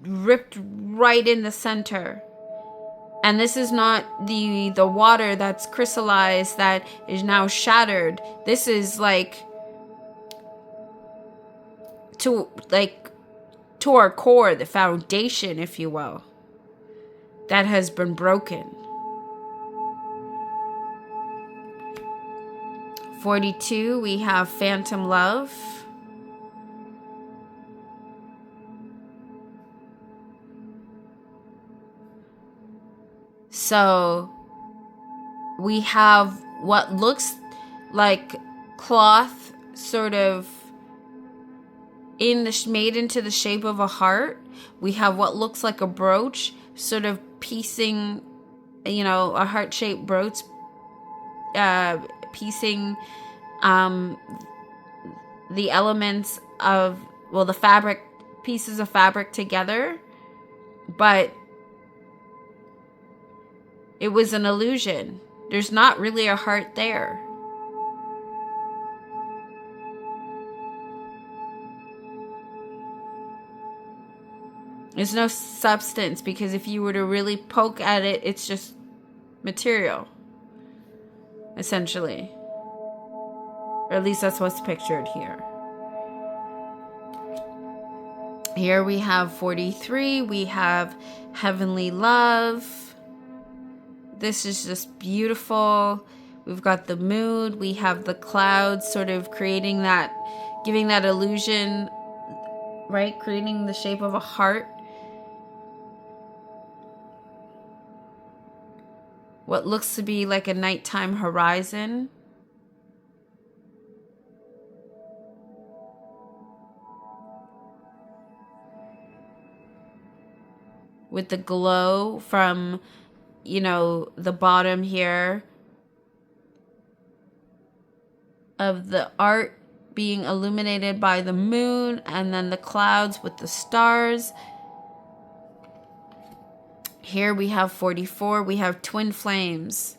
ripped right in the center. And this is not the water that's crystallized that is now shattered. This is like to our core, the foundation, if you will, that has been broken. 42, we have phantom love. So we have what looks like cloth sort of made into the shape of a heart. We have what looks like a brooch sort of piecing, a heart-shaped brooch, piecing the elements of, the fabric, pieces of fabric together. But it was an illusion. There's not really a heart there. There's no substance, because if you were to really poke at it, it's just material, essentially. Or at least that's what's pictured here. Here we have 43. We have heavenly love. This is just beautiful. We've got the moon. We have the clouds sort of creating that, giving that illusion, right? Creating the shape of a heart. What looks to be like a nighttime horizon. With the glow from, the bottom here of the art being illuminated by the moon, and then the clouds with the stars. Here we have 44. We have twin flames.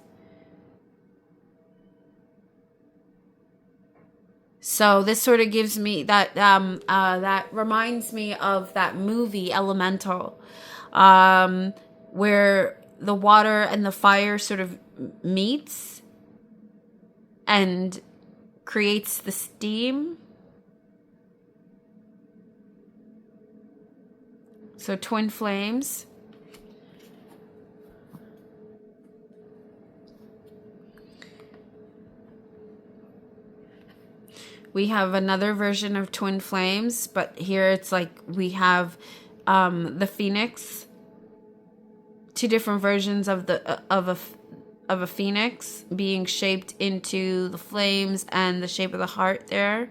So this sort of gives me that, that reminds me of that movie Elemental, where the water and the fire sort of meets and creates the steam. So twin flames. We have another version of twin flames, but here it's like we have the phoenix. Two different versions of a phoenix being shaped into the flames and the shape of the heart there.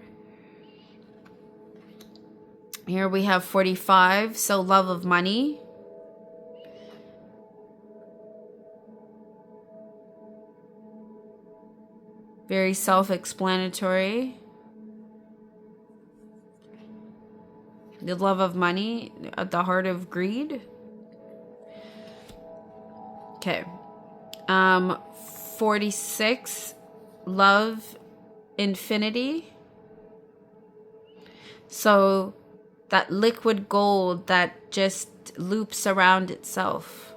Here we have 45, so love of money. Very self-explanatory. The love of money at the heart of greed. Okay. 46, love, infinity. So that liquid gold that just loops around itself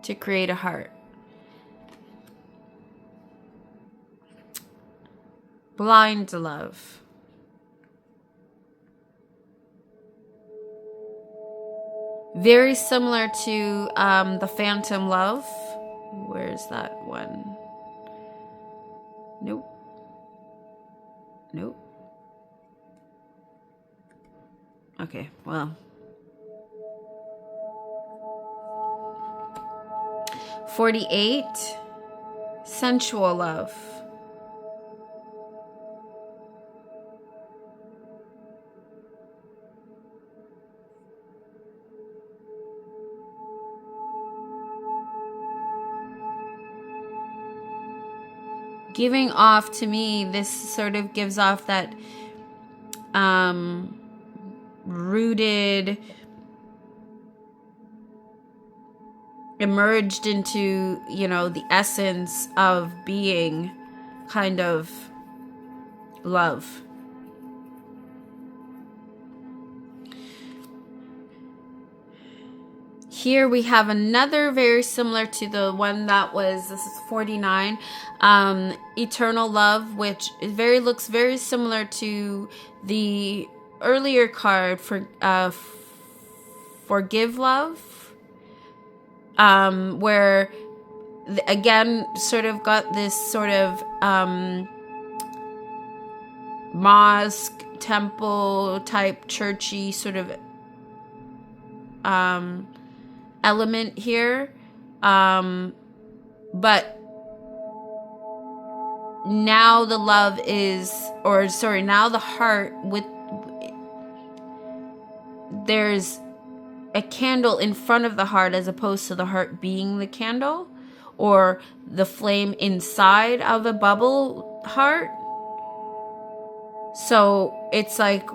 to create a heart. Blind love. Very similar to the phantom love. Where's that one? Nope. Nope. Okay, well. 48, sensual love. Giving off, to me, this sort of gives off that rooted, emerged into, the essence of being kind of love. Here we have another very similar to the one that was, this is 49, eternal love, which looks very similar to the earlier card for forgive love, where again sort of got this sort of mosque, temple type, churchy sort of element here, But now the love is, now the heart there's a candle in front of the heart as opposed to the heart being the candle or the flame inside of a bubble heart. So it's like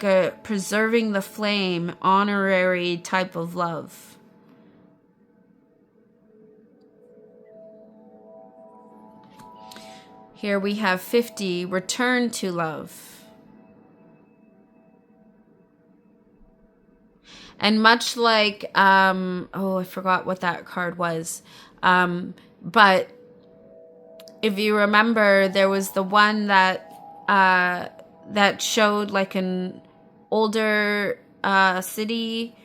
a preserving the flame, honorary type of love. Here we have 50, return to love. And much like, I forgot what that card was. But if you remember, there was the one that showed like an older city.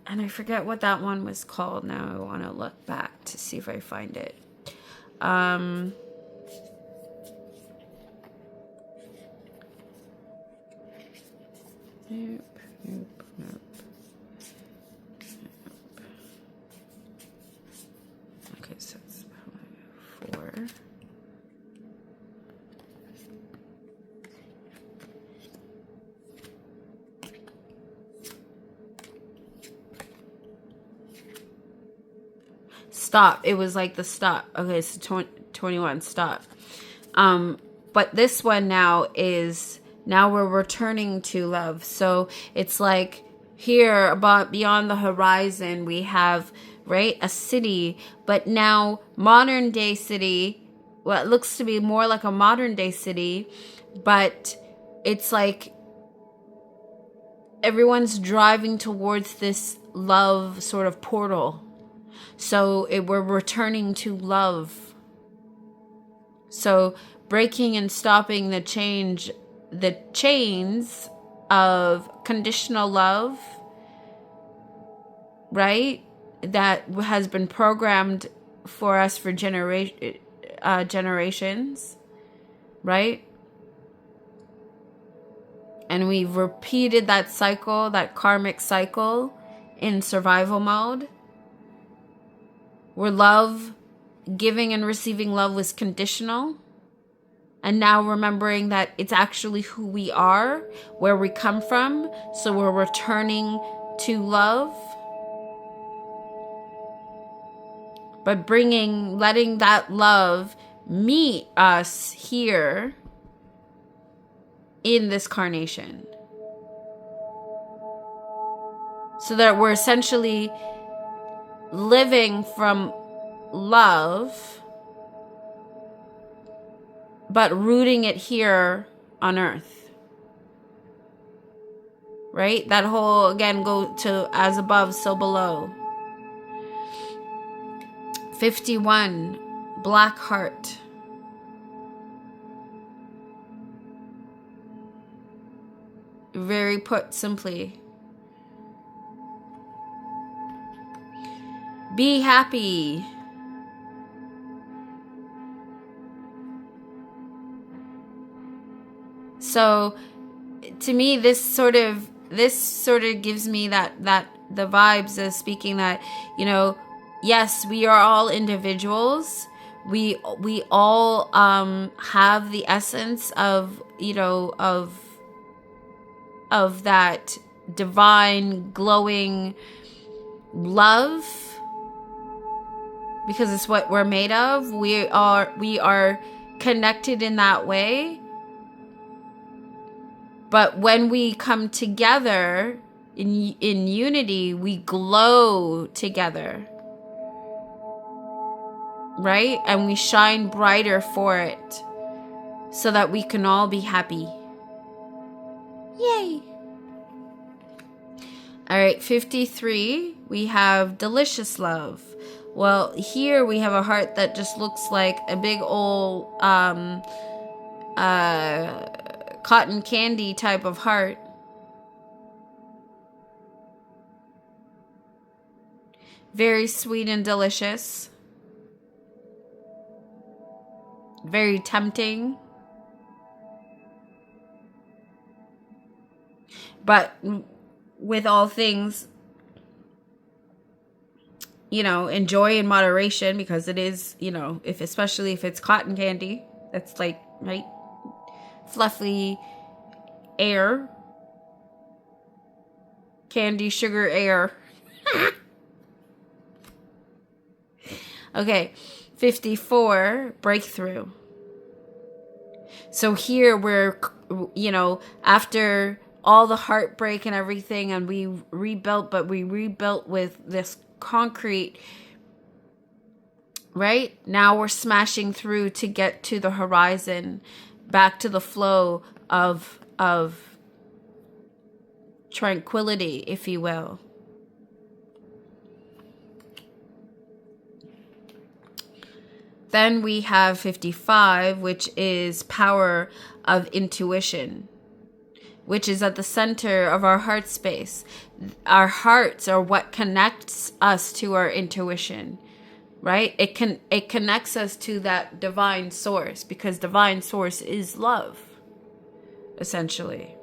And I forget what that one was called now. I want to look back to see if I find it. Nope. Okay, so it's 4. Stop. It was like the stop. Okay, so 21, stop. But this one now we're returning to love. So it's like here about beyond the horizon we have, right, a city, but now modern day city, well, it looks to be more like a modern day city, but it's like everyone's driving towards this love sort of portal. So we're returning to love. So breaking and stopping the chains of conditional love, right? That has been programmed for us for generations, right? And we've repeated that cycle, that karmic cycle in survival mode. Where love, giving and receiving love was conditional. And now remembering that it's actually who we are, where we come from. So we're returning to love. But letting that love meet us here in this carnation. So that we're essentially living from love, but rooting it here on earth. Right? That whole, again, go to as above, so below. 51, black heart. Very put simply. Be happy. So to me, this sort of gives me that the vibes of speaking that, yes, we are all individuals. We all have the essence of of that divine glowing love, because it's what we're made of. We are connected in that way. But when we come together in unity, we glow together. Right? And we shine brighter for it so that we can all be happy. Yay! All right, 53, we have delicious love. Well, here we have a heart that just looks like a big old cotton candy type of heart. Very sweet and delicious. Very tempting. But with all things, enjoy in moderation, because it is, especially if it's cotton candy, that's like, right, fluffy air, candy, sugar, air. Okay, 54, breakthrough. So here we're, after all the heartbreak and everything, and we rebuilt, but we rebuilt with this concrete, right? Now we're smashing through to get to the horizon, back to the flow of tranquility, if you will. Then we have 55, which is power of intuition, which is at the center of our heart space. Our hearts are what connects us to our intuition, right? It connects us to that divine source, because divine source is love, essentially.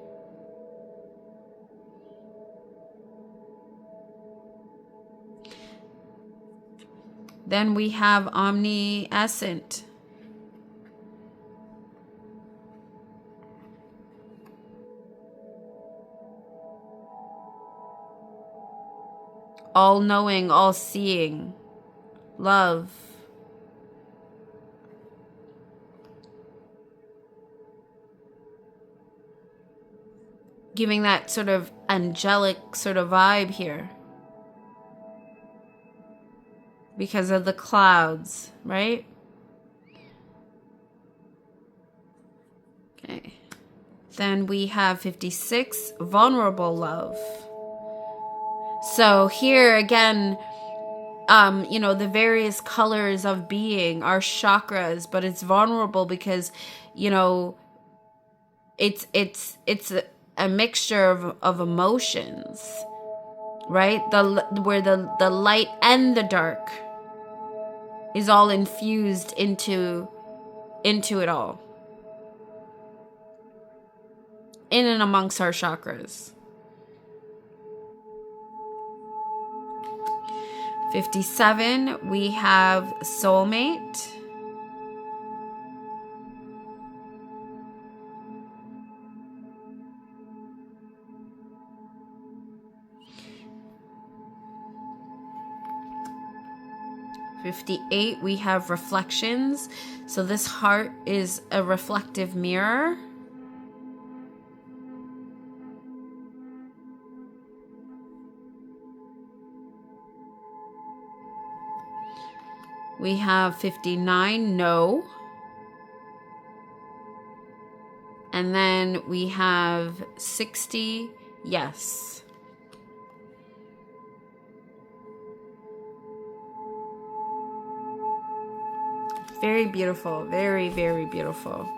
Then we have omniscient. All-knowing, all-seeing, love. Giving that sort of angelic sort of vibe here, because of the clouds, right? Okay. Then we have 56, vulnerable love. So here again, the various colors of being are chakras, but it's vulnerable because, it's a mixture of emotions, right? Where the light and the dark is all infused into it all, in and amongst our chakras. 57, we have soulmate. '58, we have reflections. So this heart is a reflective mirror. We have 59, no. And then we have 60, yes. Very beautiful. Very, very beautiful.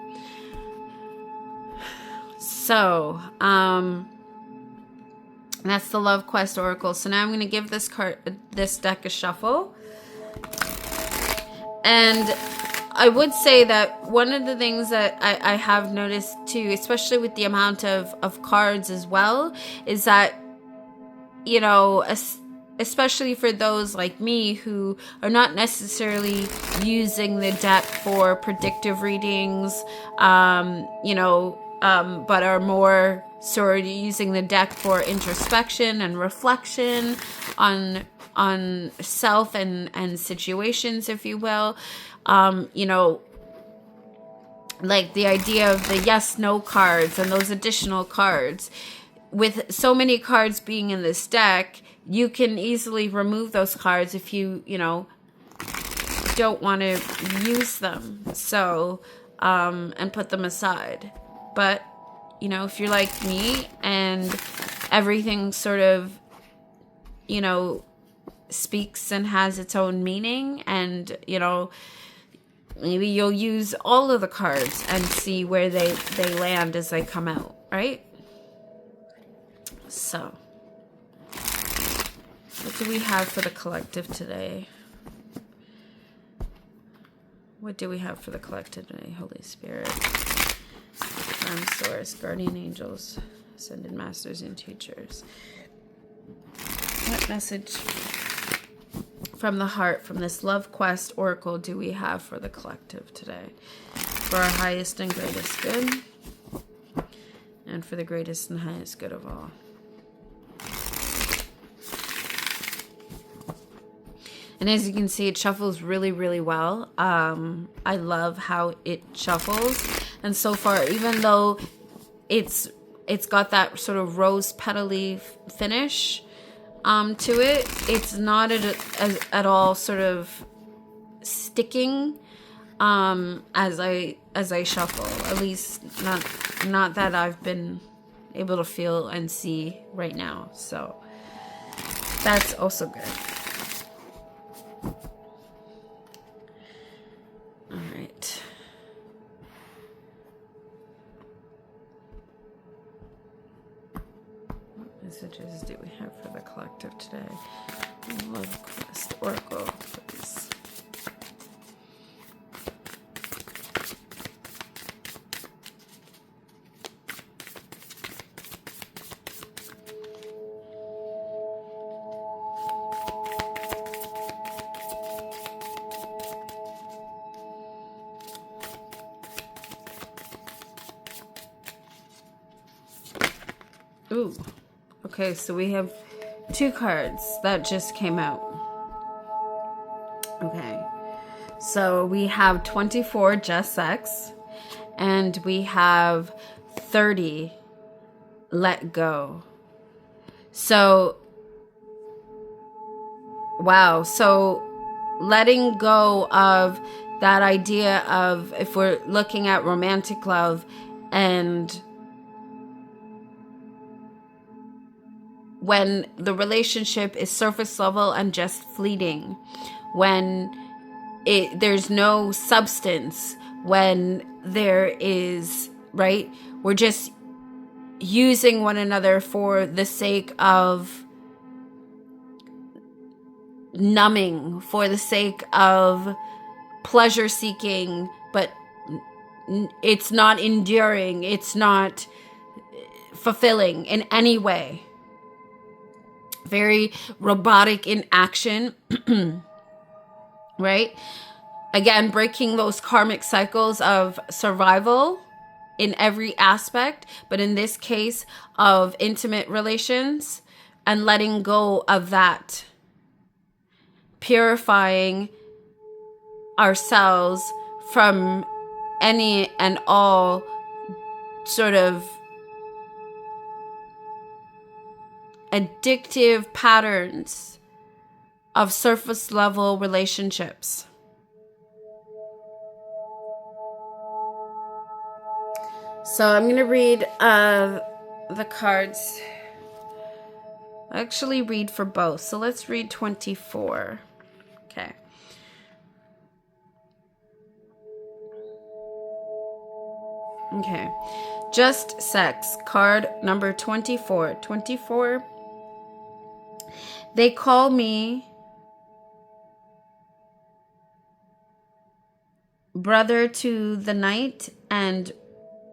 So, that's the Love Quest Oracle. So now I'm going to give this deck a shuffle. And I would say that one of the things that I have noticed too, especially with the amount of cards as well, is that, especially for those like me who are not necessarily using the deck for predictive readings, but are more sort of using the deck for introspection and reflection on self and situations, if you will. Like the idea of the yes, no cards and those additional cards. With so many cards being in this deck, you can easily remove those cards if you don't want to use them. So, and put them aside. But, if you're like me and everything sort of, speaks and has its own meaning, and, maybe you'll use all of the cards and see where they land as they come out, right? So, what do we have for the collective today? What do we have for the collective today? Holy Spirit, Source, Guardian Angels, Ascended Masters and Teachers. What message from the heart, from this Love Quest Oracle, do we have for the collective today? For our highest and greatest good, and for the greatest and highest good of all. And as you can see, it shuffles really, really well. I love how it shuffles. And so far, even though it's got that sort of rose petally finish to it, it's not at all sort of sticking as I shuffle. At least not that I've been able to feel and see right now. So that's also good. All right. What messages do we have for the collective today? Love Quest Oracle, please. Ooh, okay, so we have 2 cards that just came out. Okay, so we have 24, just sex, and we have 30, let go. So, wow, so letting go of that idea of, if we're looking at romantic love, and when the relationship is surface level and just fleeting, when there's no substance, when there is, right, we're just using one another for the sake of numbing, for the sake of pleasure seeking, but it's not enduring, it's not fulfilling in any way. Very robotic in action, right? Again, breaking those karmic cycles of survival in every aspect, but in this case of intimate relations, and letting go of that. Purifying ourselves from any and all sort of addictive patterns of surface level relationships. So I'm going to read the cards. I actually read for both. So let's read 24. Okay. Okay. Just sex. Card number 24. 24. They call me brother to the night, and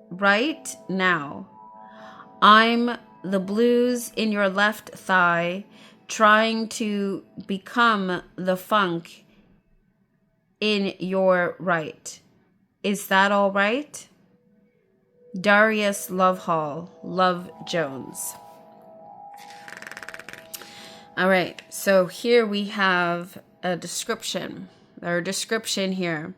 right now I'm the blues in your left thigh, trying to become the funk in your right. Is that all right? Darius Lovehall, Love Jones. All right, so here we have a description, or a description here.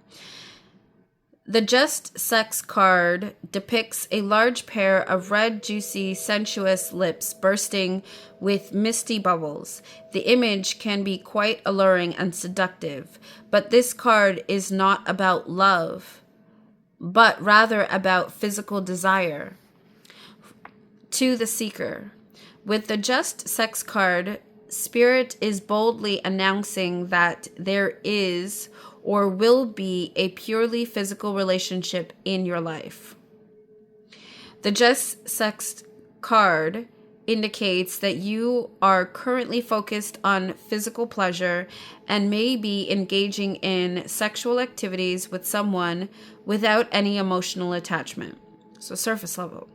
The Just Sex card depicts a large pair of red, juicy, sensuous lips bursting with misty bubbles. The image can be quite alluring and seductive, but this card is not about love, but rather about physical desire. To the seeker, with the Just Sex card, Spirit is boldly announcing that there is or will be a purely physical relationship in your life. The Just Sex card indicates that you are currently focused on physical pleasure and may be engaging in sexual activities with someone without any emotional attachment. So surface level.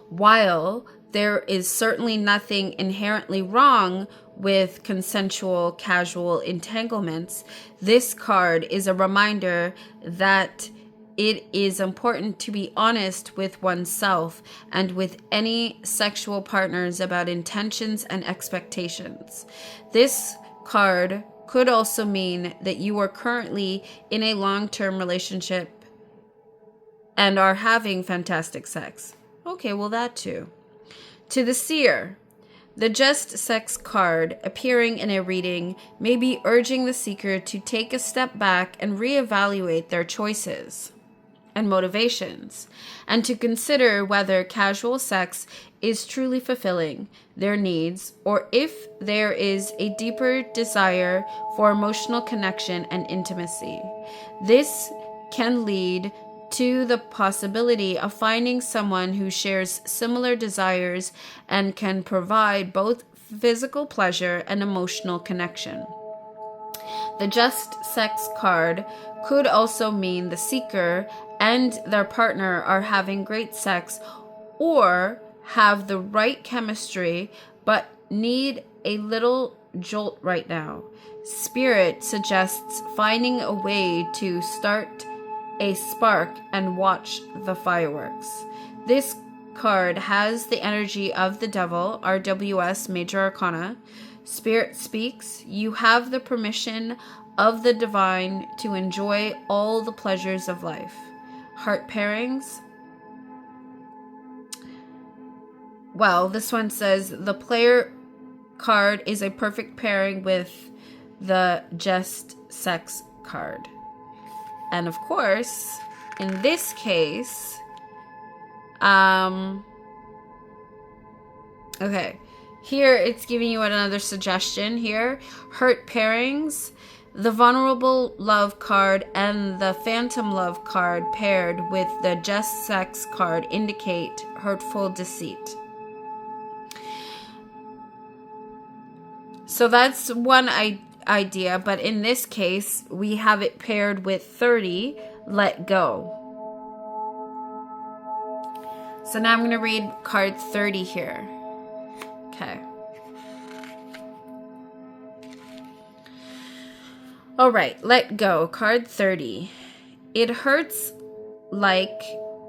While there is certainly nothing inherently wrong with consensual casual entanglements, this card is a reminder that it is important to be honest with oneself and with any sexual partners about intentions and expectations. This card could also mean that you are currently in a long-term relationship and are having fantastic sex. Okay, well, that too. To the seer, the just sex card appearing in a reading may be urging the seeker to take a step back and reevaluate their choices and motivations, and to consider whether casual sex is truly fulfilling their needs, or if there is a deeper desire for emotional connection and intimacy. This can lead to the possibility of finding someone who shares similar desires and can provide both physical pleasure and emotional connection. The just sex card could also mean the seeker and their partner are having great sex or have the right chemistry but need a little jolt right now. Spirit suggests finding a way to start a spark and watch the fireworks. This card has the energy of the devil, RWS Major Arcana. Spirit speaks. You have the permission of the divine to enjoy all the pleasures of life. Heart pairings. Well, this one says the player card is a perfect pairing with the just sex card. And of course, in this case, okay, here it's giving you another suggestion here. Hurt pairings, the vulnerable love card and the phantom love card paired with the just sex card indicate hurtful deceit. So that's one idea, but in this case, we have it paired with 30, let go. So now I'm going to read card 30 here. Okay. All right, let go. Card 30. It hurts like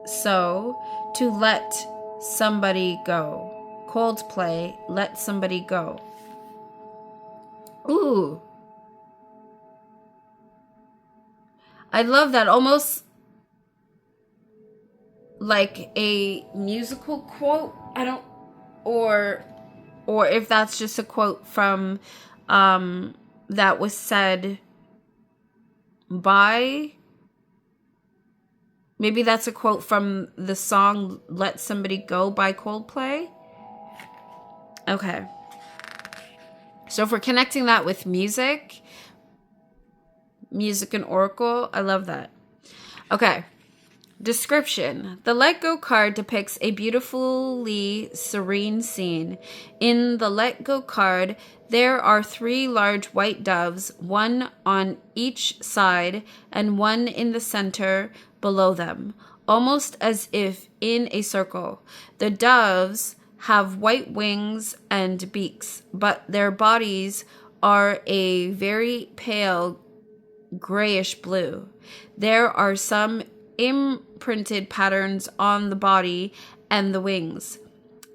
so to let somebody go. Coldplay, let somebody go. Ooh. I love that. Almost like a musical quote. I don't, or if that's just a quote from, that was said by, maybe that's a quote from the song Let Somebody Go by Coldplay. Okay. So if we're connecting that with music and oracle, I love that. Okay. Description. The Let Go card depicts a beautifully serene scene. In the Let Go card, there are 3 large white doves, one on each side and one in the center below them, almost as if in a circle. The doves have white wings and beaks, but their bodies are a very pale grayish blue. There are some imprinted patterns on the body and the wings.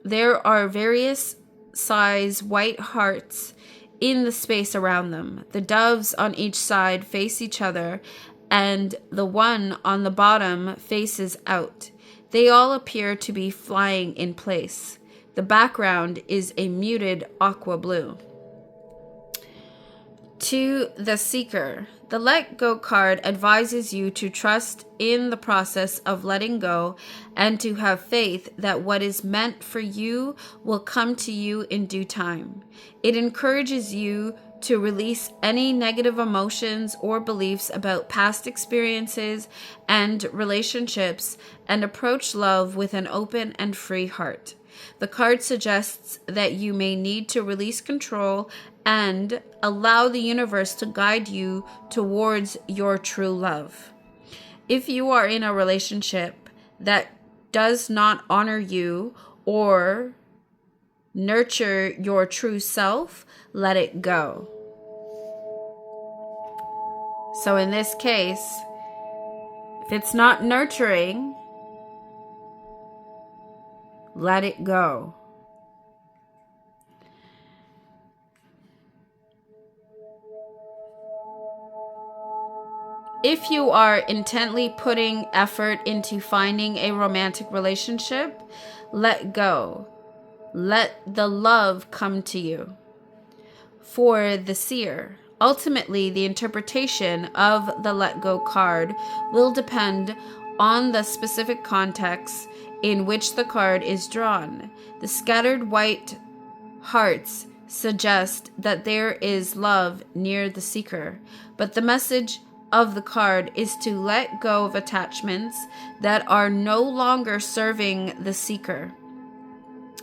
There are various size white hearts in the space around them. The doves on each side face each other, and the one on the bottom faces out. They all appear to be flying in place. The background is a muted aqua blue. To the seeker, the Let Go card advises you to trust in the process of letting go and to have faith that what is meant for you will come to you in due time. It encourages you to release any negative emotions or beliefs about past experiences and relationships and approach love with an open and free heart. The card suggests that you may need to release control and allow the universe to guide you towards your true love. If you are in a relationship that does not honor you or nurture your true self, let it go. So in this case, if it's not nurturing, let it go. If you are intently putting effort into finding a romantic relationship, let go. Let the love come to you. For the seer, ultimately the interpretation of the let go card will depend on the specific context in which the card is drawn. The scattered white hearts suggest that there is love near the seeker, but the message of the card is to let go of attachments that are no longer serving the seeker.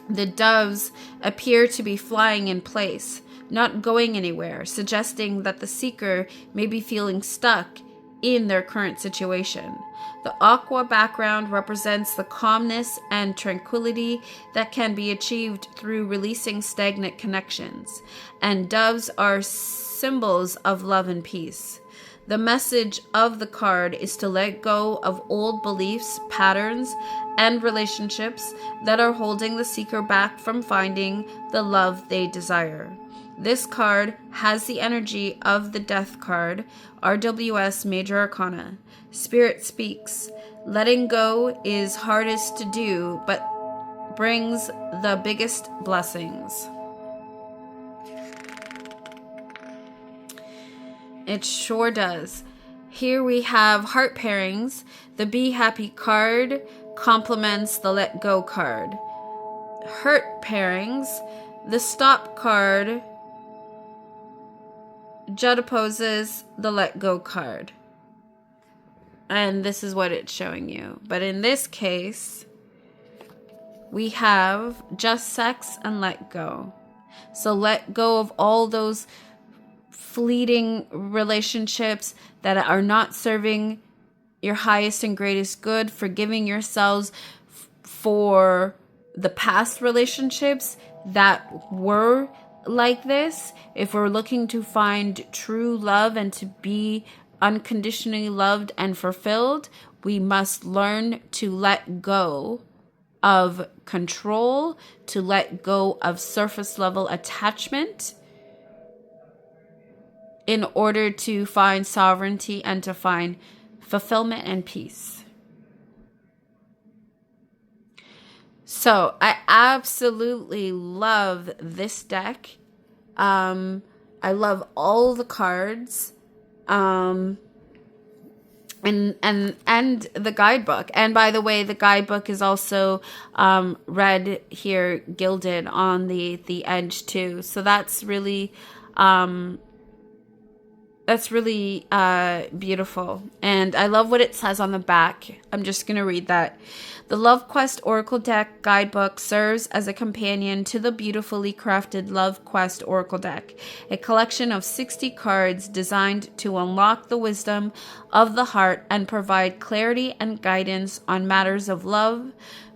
The doves appear to be flying in place, not going anywhere, suggesting that the seeker may be feeling stuck in their current situation. The aqua background represents the calmness and tranquility that can be achieved through releasing stagnant connections, and doves are symbols of love and peace. The message of the card is to let go of old beliefs, patterns, and relationships that are holding the seeker back from finding the love they desire. This card has the energy of the Death card, RWS Major Arcana. Spirit speaks. Letting go is hardest to do, but brings the biggest blessings. It sure does. Here we have heart pairings. The Be Happy card complements the Let Go card. Heart pairings. The Stop card juxtaposes the Let Go card. And this is what it's showing you. But in this case, we have just sex and let go. So let go of all those fleeting relationships that are not serving your highest and greatest good, forgiving yourselves for the past relationships that were like this. If we're looking to find true love and to be unconditionally loved and fulfilled, we must learn to let go of control, to let go of surface level attachment, in order to find sovereignty and to find fulfillment and peace. So I absolutely love this deck. I love all the cards, and the guidebook. And by the way, the guidebook is also red here, gilded on the edge too. So that's really beautiful. And I love what it says on the back. I'm just going to read that. The Love Quest Oracle Deck Guidebook serves as a companion to the beautifully crafted Love Quest Oracle Deck, a collection of 60 cards designed to unlock the wisdom of the heart and provide clarity and guidance on matters of love,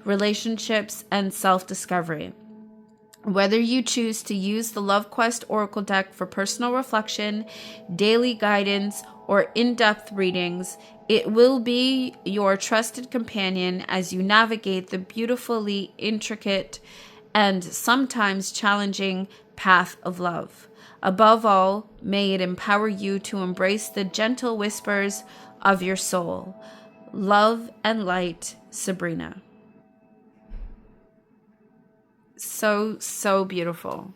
relationships, and self-discovery. Whether you choose to use the Love Quest Oracle Deck for personal reflection, daily guidance, or in-depth readings, it will be your trusted companion as you navigate the beautifully intricate and sometimes challenging path of love. Above all, may it empower you to embrace the gentle whispers of your soul. Love and light, Sabrina. So beautiful.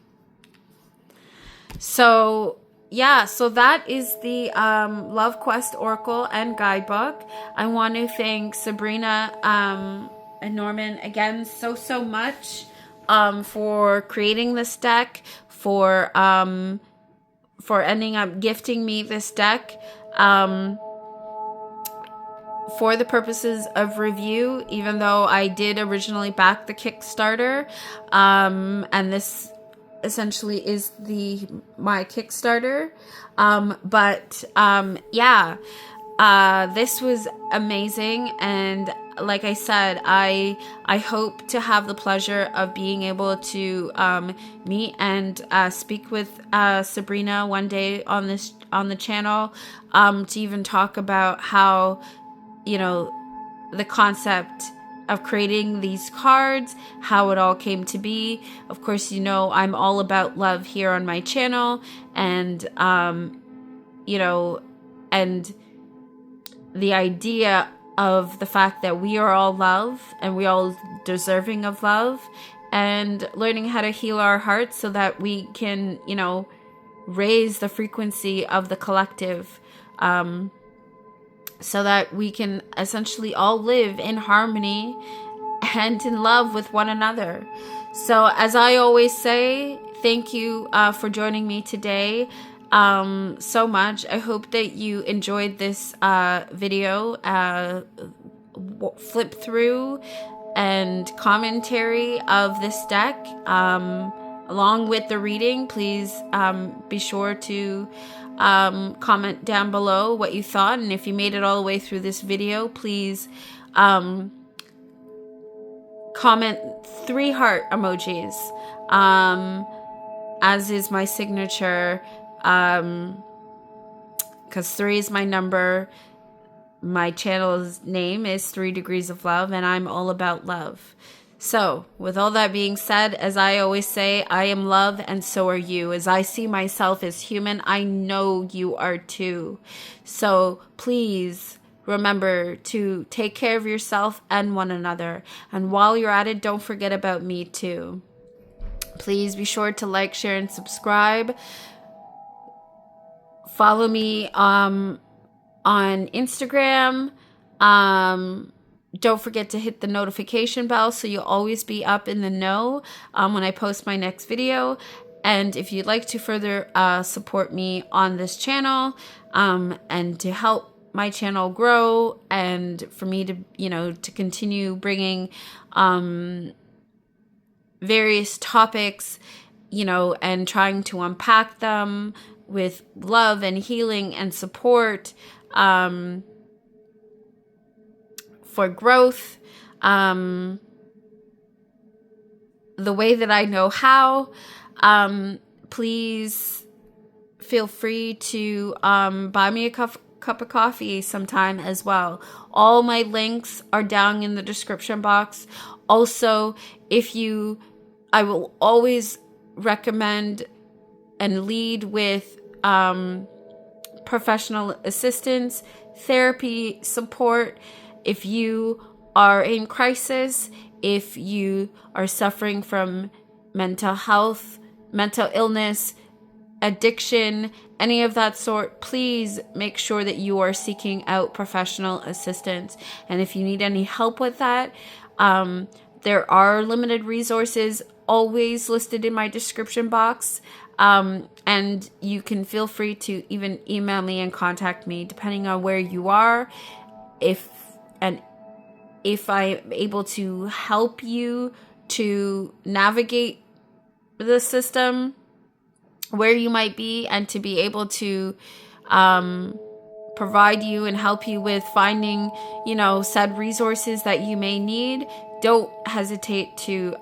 So yeah, so that is the Love Quest Oracle and Guidebook. I want to thank Sabrina and Norman again so much for creating this deck, for ending up gifting me this deck. For the purposes of review, even though I did originally back the Kickstarter, and this essentially is my Kickstarter, this was amazing, and like I said, I hope to have the pleasure of being able to meet and speak with Sabrina one day on the channel, to even talk about how, the concept of creating these cards, how it all came to be. Of course, I'm all about love here on my channel, and and the idea of the fact that we are all love and we all deserving of love, and learning how to heal our hearts so that we can, raise the frequency of the collective, so that we can essentially all live in harmony and in love with one another. So as I always say, thank you for joining me today so much. I hope that you enjoyed this video, flip through and commentary of this deck, along with the reading. Please be sure to comment down below what you thought, and if you made it all the way through this video, please comment 3 heart emojis, as is my signature, because 3 is my number. My channel's name is 3 Degrees of Love, and I'm all about love. So, with all that being said, as I always say, I am love and so are you. As I see myself as human, I know you are too. So, please remember to take care of yourself and one another. And while you're at it, don't forget about me too. Please be sure to like, share, and subscribe. Follow me on Instagram. Don't forget to hit the notification bell so you'll always be up in the know when I post my next video. And if you'd like to further support me on this channel, and to help my channel grow, and for me to, to continue bringing various topics, and trying to unpack them with love and healing and support, for growth, the way that I know how, please feel free to buy me a cup of coffee sometime as well. All my links are down in the description box. Also, I will always recommend and lead with professional assistance, therapy, support. If you are in crisis, if you are suffering from mental health, mental illness, addiction, any of that sort, please make sure that you are seeking out professional assistance. And if you need any help with that, there are limited resources always listed in my description box. And you can feel free to even email me and contact me depending on where you are. If I'm able to help you to navigate the system where you might be, and to be able to provide you and help you with finding, said resources that you may need, don't hesitate to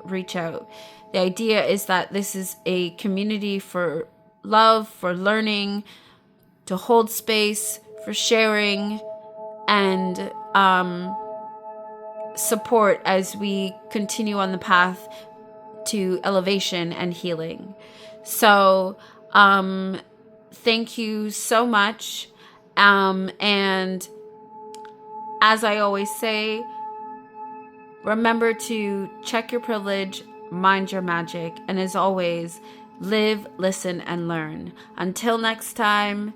reach out. The idea is that this is a community for love, for learning, to hold space, for sharing, and support as we continue on the path to elevation and healing. So, thank you so much. And as I always say, remember to check your privilege, mind your magic, and as always, live, listen, and learn. Until next time,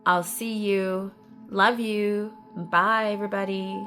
I'll see you. Love you. Bye, everybody.